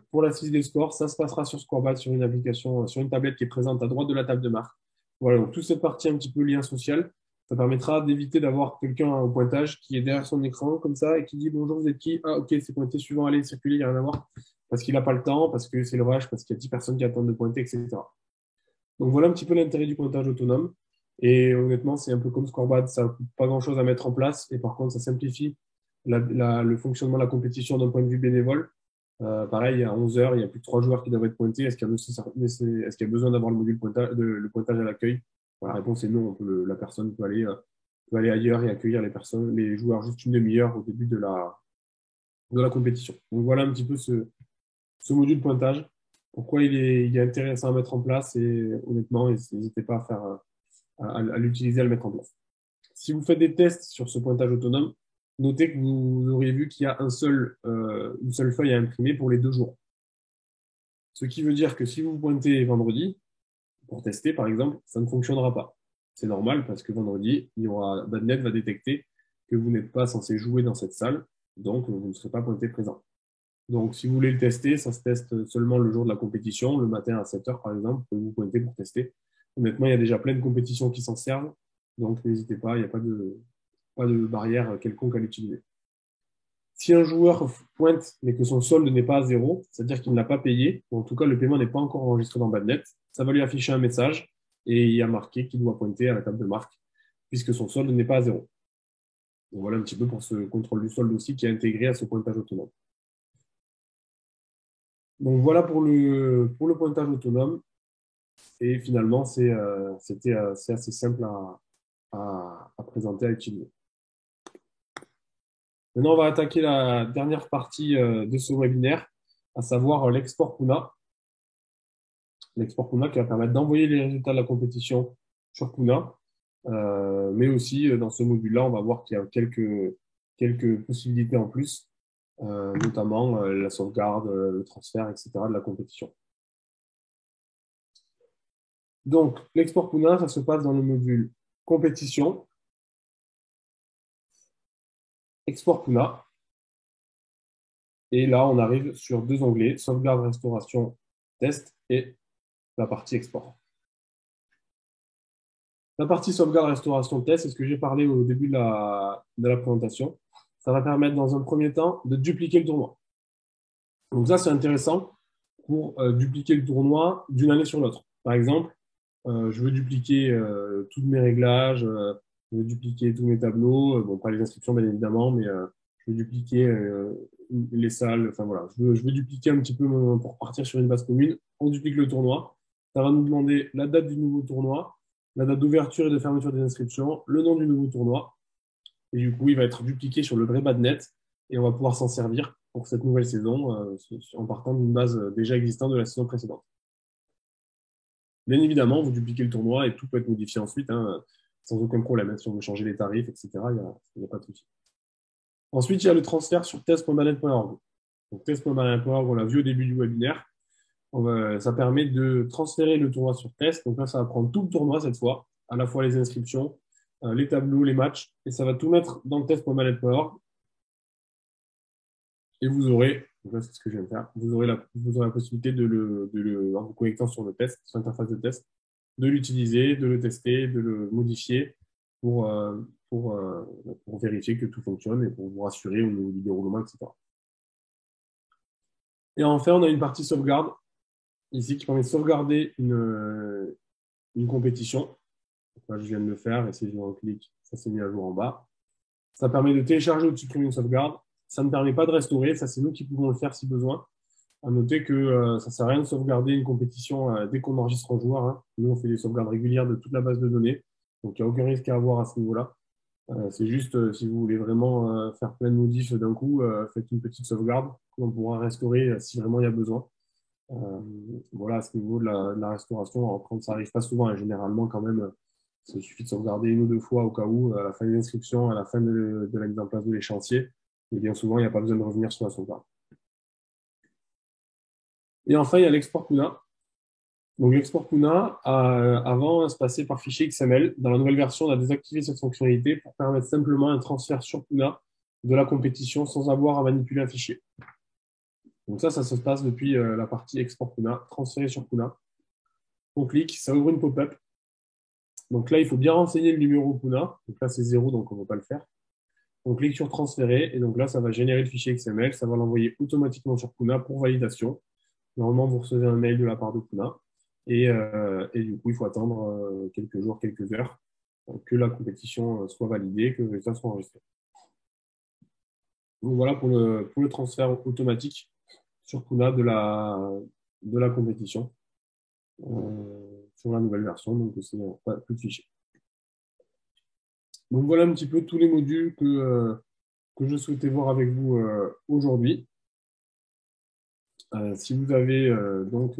Pour l'assise des scores, ça se passera sur Scorebad, sur une application, sur une tablette qui est présente à droite de la table de marque. Voilà, donc toute cette partie un petit peu lien social, ça permettra d'éviter d'avoir quelqu'un au pointage qui est derrière son écran comme ça et qui dit bonjour, vous êtes qui? Ah, ok, c'est pointé suivant, allez, circuler, il n'y a rien à voir. Parce qu'il n'a pas le temps, parce que c'est le rush, parce qu'il y a 10 personnes qui attendent de pointer, etc. Donc voilà un petit peu l'intérêt du pointage autonome. Et honnêtement, c'est un peu comme Scorebad, ça n'a pas grand-chose à mettre en place. Et par contre, ça simplifie le fonctionnement de la compétition d'un point de vue bénévole. Pareil, à 11 heures, il y a plus de 3 joueurs qui doivent être pointés. Est-ce qu'il y a besoin d'avoir le module pointage, le pointage à l'accueil? La réponse est non. La personne peut aller ailleurs et accueillir les joueurs juste une demi-heure au début de la compétition. Donc voilà un petit peu ce module pointage. Pourquoi il est intéressant à mettre en place et honnêtement, n'hésitez pas à l'utiliser, à le mettre en place. Si vous faites des tests sur ce pointage autonome, notez que vous auriez vu qu'il y a une seule feuille à imprimer pour les 2 jours. Ce qui veut dire que si vous pointez vendredi, pour tester par exemple, ça ne fonctionnera pas. C'est normal parce que vendredi, Badnet va détecter que vous n'êtes pas censé jouer dans cette salle, donc vous ne serez pas pointé présent. Donc si vous voulez le tester, ça se teste seulement le jour de la compétition, le matin à 7 heures par exemple, vous pouvez vous pointer pour tester. Honnêtement, il y a déjà plein de compétitions qui s'en servent, donc n'hésitez pas, il n'y a pas de barrière quelconque à l'utiliser. Si un joueur pointe mais que son solde n'est pas à zéro, c'est-à-dire qu'il ne l'a pas payé, ou en tout cas le paiement n'est pas encore enregistré dans Badnet, ça va lui afficher un message et il y a marqué qu'il doit pointer à la table de marque puisque son solde n'est pas à zéro. Donc voilà un petit peu pour ce contrôle du solde aussi qui est intégré à ce pointage autonome. Donc voilà pour le pointage autonome. Et finalement, c'est assez simple à présenter, à utiliser. Maintenant, on va attaquer la dernière partie de ce webinaire, à savoir l'export Puna. L'export Puna qui va permettre d'envoyer les résultats de la compétition sur Puna. Mais aussi, dans ce module-là, on va voir qu'il y a quelques possibilités en plus, notamment la sauvegarde, le transfert, etc. de la compétition. Donc, l'export Puna, ça se passe dans le module compétition, export Puna. Et là, on arrive sur 2 onglets, sauvegarde, restauration, test et la partie export. La partie sauvegarde, restauration, test, c'est ce que j'ai parlé au début de la présentation. Ça va permettre dans un premier temps de dupliquer le tournoi. Donc ça, c'est intéressant pour dupliquer le tournoi d'une année sur l'autre. Par exemple, je veux dupliquer tous mes réglages, je veux dupliquer tous mes tableaux, bon, pas les inscriptions bien évidemment, mais je veux dupliquer les salles, enfin voilà, je veux dupliquer un petit peu pour partir sur une base commune. On duplique le tournoi. Ça va nous demander la date du nouveau tournoi, la date d'ouverture et de fermeture des inscriptions, le nom du nouveau tournoi. Et du coup, il va être dupliqué sur le vrai Badnet et on va pouvoir s'en servir pour cette nouvelle saison en partant d'une base déjà existante de la saison précédente. Bien évidemment, vous dupliquez le tournoi et tout peut être modifié ensuite, hein, sans aucun problème. Si on veut changer les tarifs, etc., il n'y a pas de souci. Ensuite, il y a le transfert sur test.badnet.org. Donc, test.badnet.org, on l'a vu au début du webinaire. Ça permet de transférer le tournoi sur test. Donc là, ça va prendre tout le tournoi cette fois, à la fois les inscriptions, les tableaux, les matchs, et ça va tout mettre dans le test.badnet.org. Et vous aurez Donc là, c'est ce que je viens de faire. Vous aurez la possibilité en vous connectant sur le test, sur l'interface de test, de l'utiliser, de le tester, de le modifier pour, euh, pour, euh, pour vérifier que tout fonctionne et pour vous rassurer au niveau du déroulement, etc. Et enfin, on a une partie sauvegarde ici qui permet de sauvegarder une compétition. Là, je viens de le faire et si je clique, ça s'est mis à jour en bas. Ça permet de télécharger ou de supprimer une sauvegarde. Ça ne permet pas de restaurer. Ça, c'est nous qui pouvons le faire si besoin. À noter que ça ne sert à rien de sauvegarder une compétition dès qu'on enregistre un joueur. Hein. Nous, on fait des sauvegardes régulières de toute la base de données. Donc, il n'y a aucun risque à avoir à ce niveau-là. C'est juste, si vous voulez vraiment faire plein de modifs d'un coup, faites une petite sauvegarde qu'on pourra restaurer si vraiment il y a besoin. Voilà, à ce niveau de la restauration, après, ça n'arrive pas souvent. Hein. Généralement, quand même, il suffit de sauvegarder une ou deux fois au cas où, à la fin de l'inscription, à la fin de la mise en place de l'échéancier. Et bien souvent, il n'y a pas besoin de revenir sur la sauvegarde. Et enfin, il y a l'export Puna. Donc, l'export Puna, avant, se passait par fichier XML. Dans la nouvelle version, on a désactivé cette fonctionnalité pour permettre simplement un transfert sur Puna de la compétition sans avoir à manipuler un fichier. Donc ça se passe depuis la partie export Puna, transférer sur Puna. On clique, ça ouvre une pop-up. Donc là, il faut bien renseigner le numéro Puna. Donc là, c'est 0, donc on ne va pas le faire. On clique sur transférer et donc là, ça va générer le fichier XML. Ça va l'envoyer automatiquement sur Puna pour validation. Normalement, vous recevez un mail de la part de Puna. Et du coup, il faut attendre quelques jours, quelques heures que la compétition soit validée, que les résultats soient enregistrés. Donc voilà pour le transfert automatique sur Puna de la compétition sur la nouvelle version. Donc, c'est pas plus de fichiers. Donc voilà un petit peu tous les modules que je souhaitais voir avec vous aujourd'hui. Si vous avez donc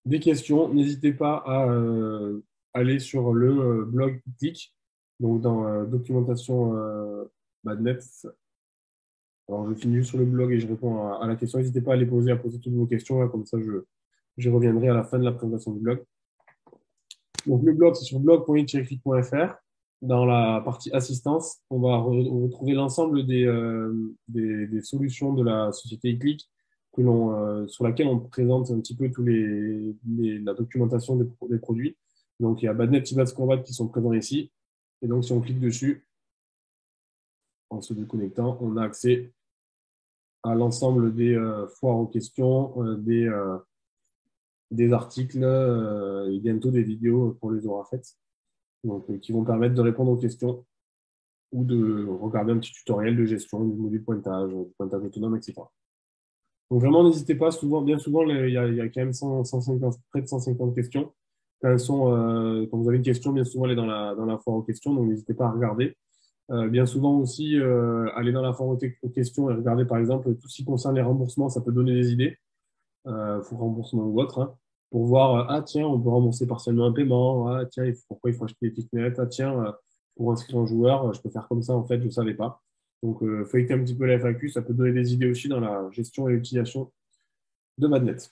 des questions, n'hésitez pas à aller sur le blog TIC, donc dans documentation Badnet. Alors je finis juste sur le blog et je réponds à la question. N'hésitez pas à les poser, à poser toutes vos questions, là, comme ça je reviendrai à la fin de la présentation du blog. Donc le blog, c'est sur blog.it-click.fr. Dans la partie assistance, on va retrouver l'ensemble des solutions de la société eClick sur laquelle on présente un petit peu la documentation des produits. Donc il y a Badnet, Tibats, Combat qui sont présents ici. Et donc si on clique dessus, en se déconnectant, on a accès à l'ensemble des foires aux questions, des articles et bientôt des vidéos qu'on les aura faites. Donc, qui vont permettre de répondre aux questions ou de regarder un petit tutoriel de gestion du module pointage autonome, etc. Donc vraiment, n'hésitez pas, bien souvent, il y a quand même 150, près de 150 questions. Quand vous avez une question, bien souvent, elle est dans la foire aux questions, donc n'hésitez pas à regarder. Bien souvent aussi, aller dans la foire aux questions et regarder, par exemple, tout ce qui concerne les remboursements, ça peut donner des idées, pour remboursement ou autre, hein, pour voir, ah tiens, on peut rembourser partiellement un paiement, ah tiens, pourquoi il faut acheter des tickets, ah tiens, pour inscrire un joueur, je peux faire comme ça, en fait, je ne savais pas. Donc, feuilleter un petit peu la FAQ, ça peut donner des idées aussi dans la gestion et l'utilisation de Badnet.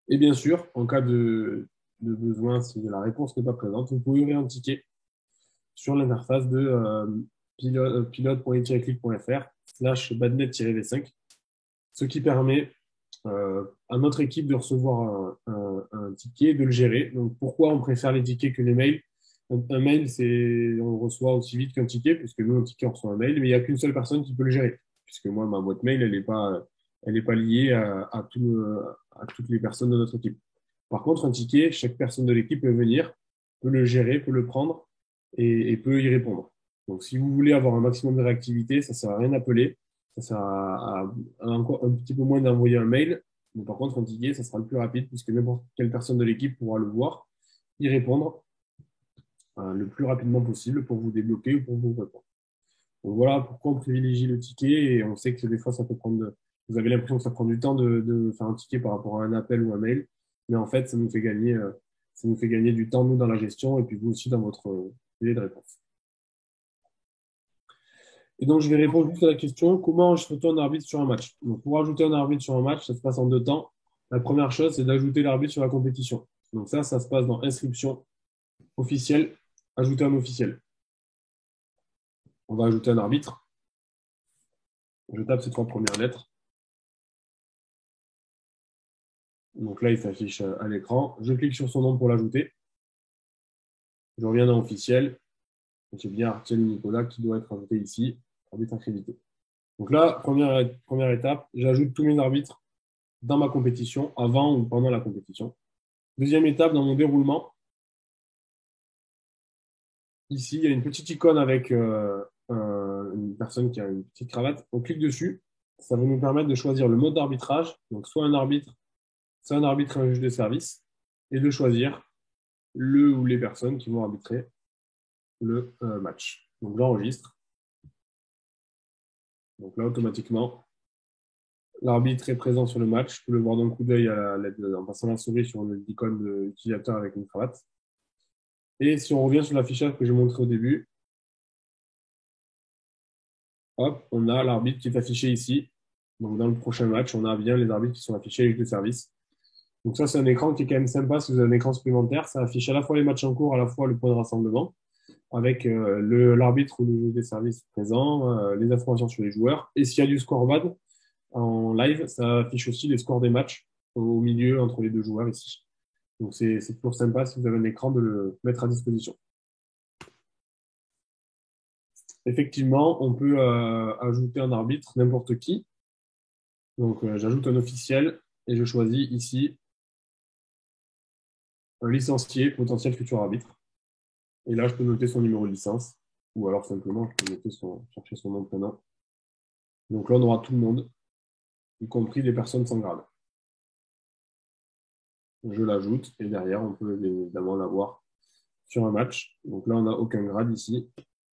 Et bien sûr, en cas de besoin, si la réponse n'est pas présente, vous pouvez ouvrir un ticket sur l'interface de pilote.click.fr/badnet-v5, ce qui permet à notre équipe de recevoir un ticket, de le gérer. Donc, pourquoi on préfère les tickets que les mails? Un mail, on reçoit aussi vite qu'un ticket, puisque nous, un ticket, on reçoit un mail, mais il n'y a qu'une seule personne qui peut le gérer, puisque moi, ma boîte mail, elle est pas liée à toutes les personnes de notre équipe. Par contre, un ticket, chaque personne de l'équipe peut venir, peut le gérer, peut le prendre et peut y répondre. Donc, si vous voulez avoir un maximum de réactivité, ça ne sert à rien d'appeler, ça sert encore un petit peu moins d'envoyer un mail. Mais par contre, un ticket, ça sera le plus rapide puisque n'importe quelle personne de l'équipe pourra le voir, y répondre le plus rapidement possible pour vous débloquer ou pour vous répondre. Donc voilà pourquoi on privilégie le ticket et on sait que des fois, ça peut prendre. Vous avez l'impression que ça prend du temps de faire un ticket par rapport à un appel ou un mail, mais en fait, ça nous fait gagner du temps, nous, dans la gestion et puis vous aussi dans votre délai de réponse. Et donc, je vais répondre juste à la question, comment ajouter un arbitre sur un match? Donc, pour ajouter un arbitre sur un match, ça se passe en deux temps. La première chose, c'est d'ajouter l'arbitre sur la compétition. Donc ça se passe dans inscription officielle, ajouter un officiel. On va ajouter un arbitre. Je tape ces trois premières lettres. Donc là, il s'affiche à l'écran. Je clique sur son nom pour l'ajouter. Je reviens dans officiel. J'ai bien Artiel Nicolas qui doit être ajouté ici, arbitre accrédité. Donc là, première étape, j'ajoute tous mes arbitres dans ma compétition, avant ou pendant la compétition. Deuxième étape, dans mon déroulement, ici, il y a une petite icône avec une personne qui a une petite cravate. On clique dessus. Ça va nous permettre de choisir le mode d'arbitrage. Donc, soit un arbitre, et un juge de service. Et de choisir le ou les personnes qui vont arbitrer le match. Donc, j'enregistre. Donc là, automatiquement, l'arbitre est présent sur le match. Je peux le voir d'un coup d'œil en passant la souris sur l'icône de l'utilisateur avec une cravate. Et si on revient sur l'affichage que j'ai montré au début, hop, on a l'arbitre qui est affiché ici. Donc dans le prochain match, on a bien les arbitres qui sont affichés avec le service. Donc ça, c'est un écran qui est quand même sympa si vous avez un écran supplémentaire. Ça affiche à la fois les matchs en cours, à la fois le point de rassemblement, avec l'arbitre ou le juge des services présent, les informations sur les joueurs. Et s'il y a du scoreboard en live, ça affiche aussi les scores des matchs au milieu entre les deux joueurs ici. Donc c'est toujours sympa si vous avez un écran de le mettre à disposition. Effectivement, on peut ajouter un arbitre, n'importe qui. Donc j'ajoute un officiel et je choisis ici un licencié, potentiel futur arbitre. Et là, je peux noter son numéro de licence ou alors simplement, je peux chercher son nom de prénom. Donc là, on aura tout le monde, y compris des personnes sans grade. Je l'ajoute et derrière, on peut évidemment l'avoir sur un match. Donc là, on n'a aucun grade ici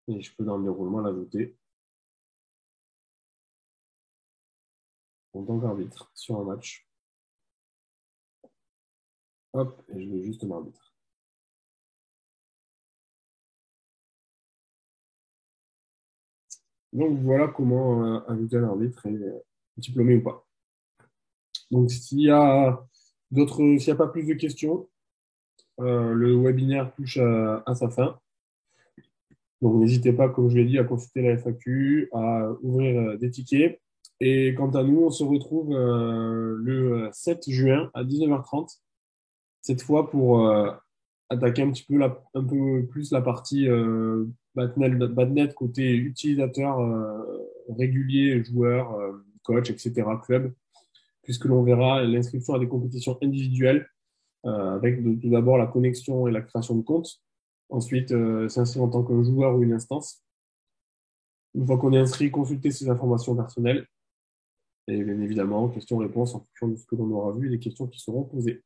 et je peux dans le déroulement l'ajouter en tant qu'arbitre sur un match. Hop, et je mets juste un arbitre. Donc voilà comment ajouter un arbitre et diplômé ou pas. Donc s'il y a pas plus de questions, le webinaire touche à sa fin. Donc n'hésitez pas, comme je l'ai dit, à consulter la FAQ, à ouvrir des tickets. Et quant à nous, on se retrouve le 7 juin à 19h30, cette fois pour attaquer un petit peu un peu plus la partie Batnet côté utilisateur régulier, joueur, coach, etc., club, puisque l'on verra l'inscription à des compétitions individuelles avec tout d'abord la connexion et la création de compte. Ensuite, s'inscrire en tant que joueur ou une instance. Une fois qu'on est inscrit, consulter ses informations personnelles. Et bien évidemment, questions-réponses en fonction de ce que l'on aura vu et des questions qui seront posées.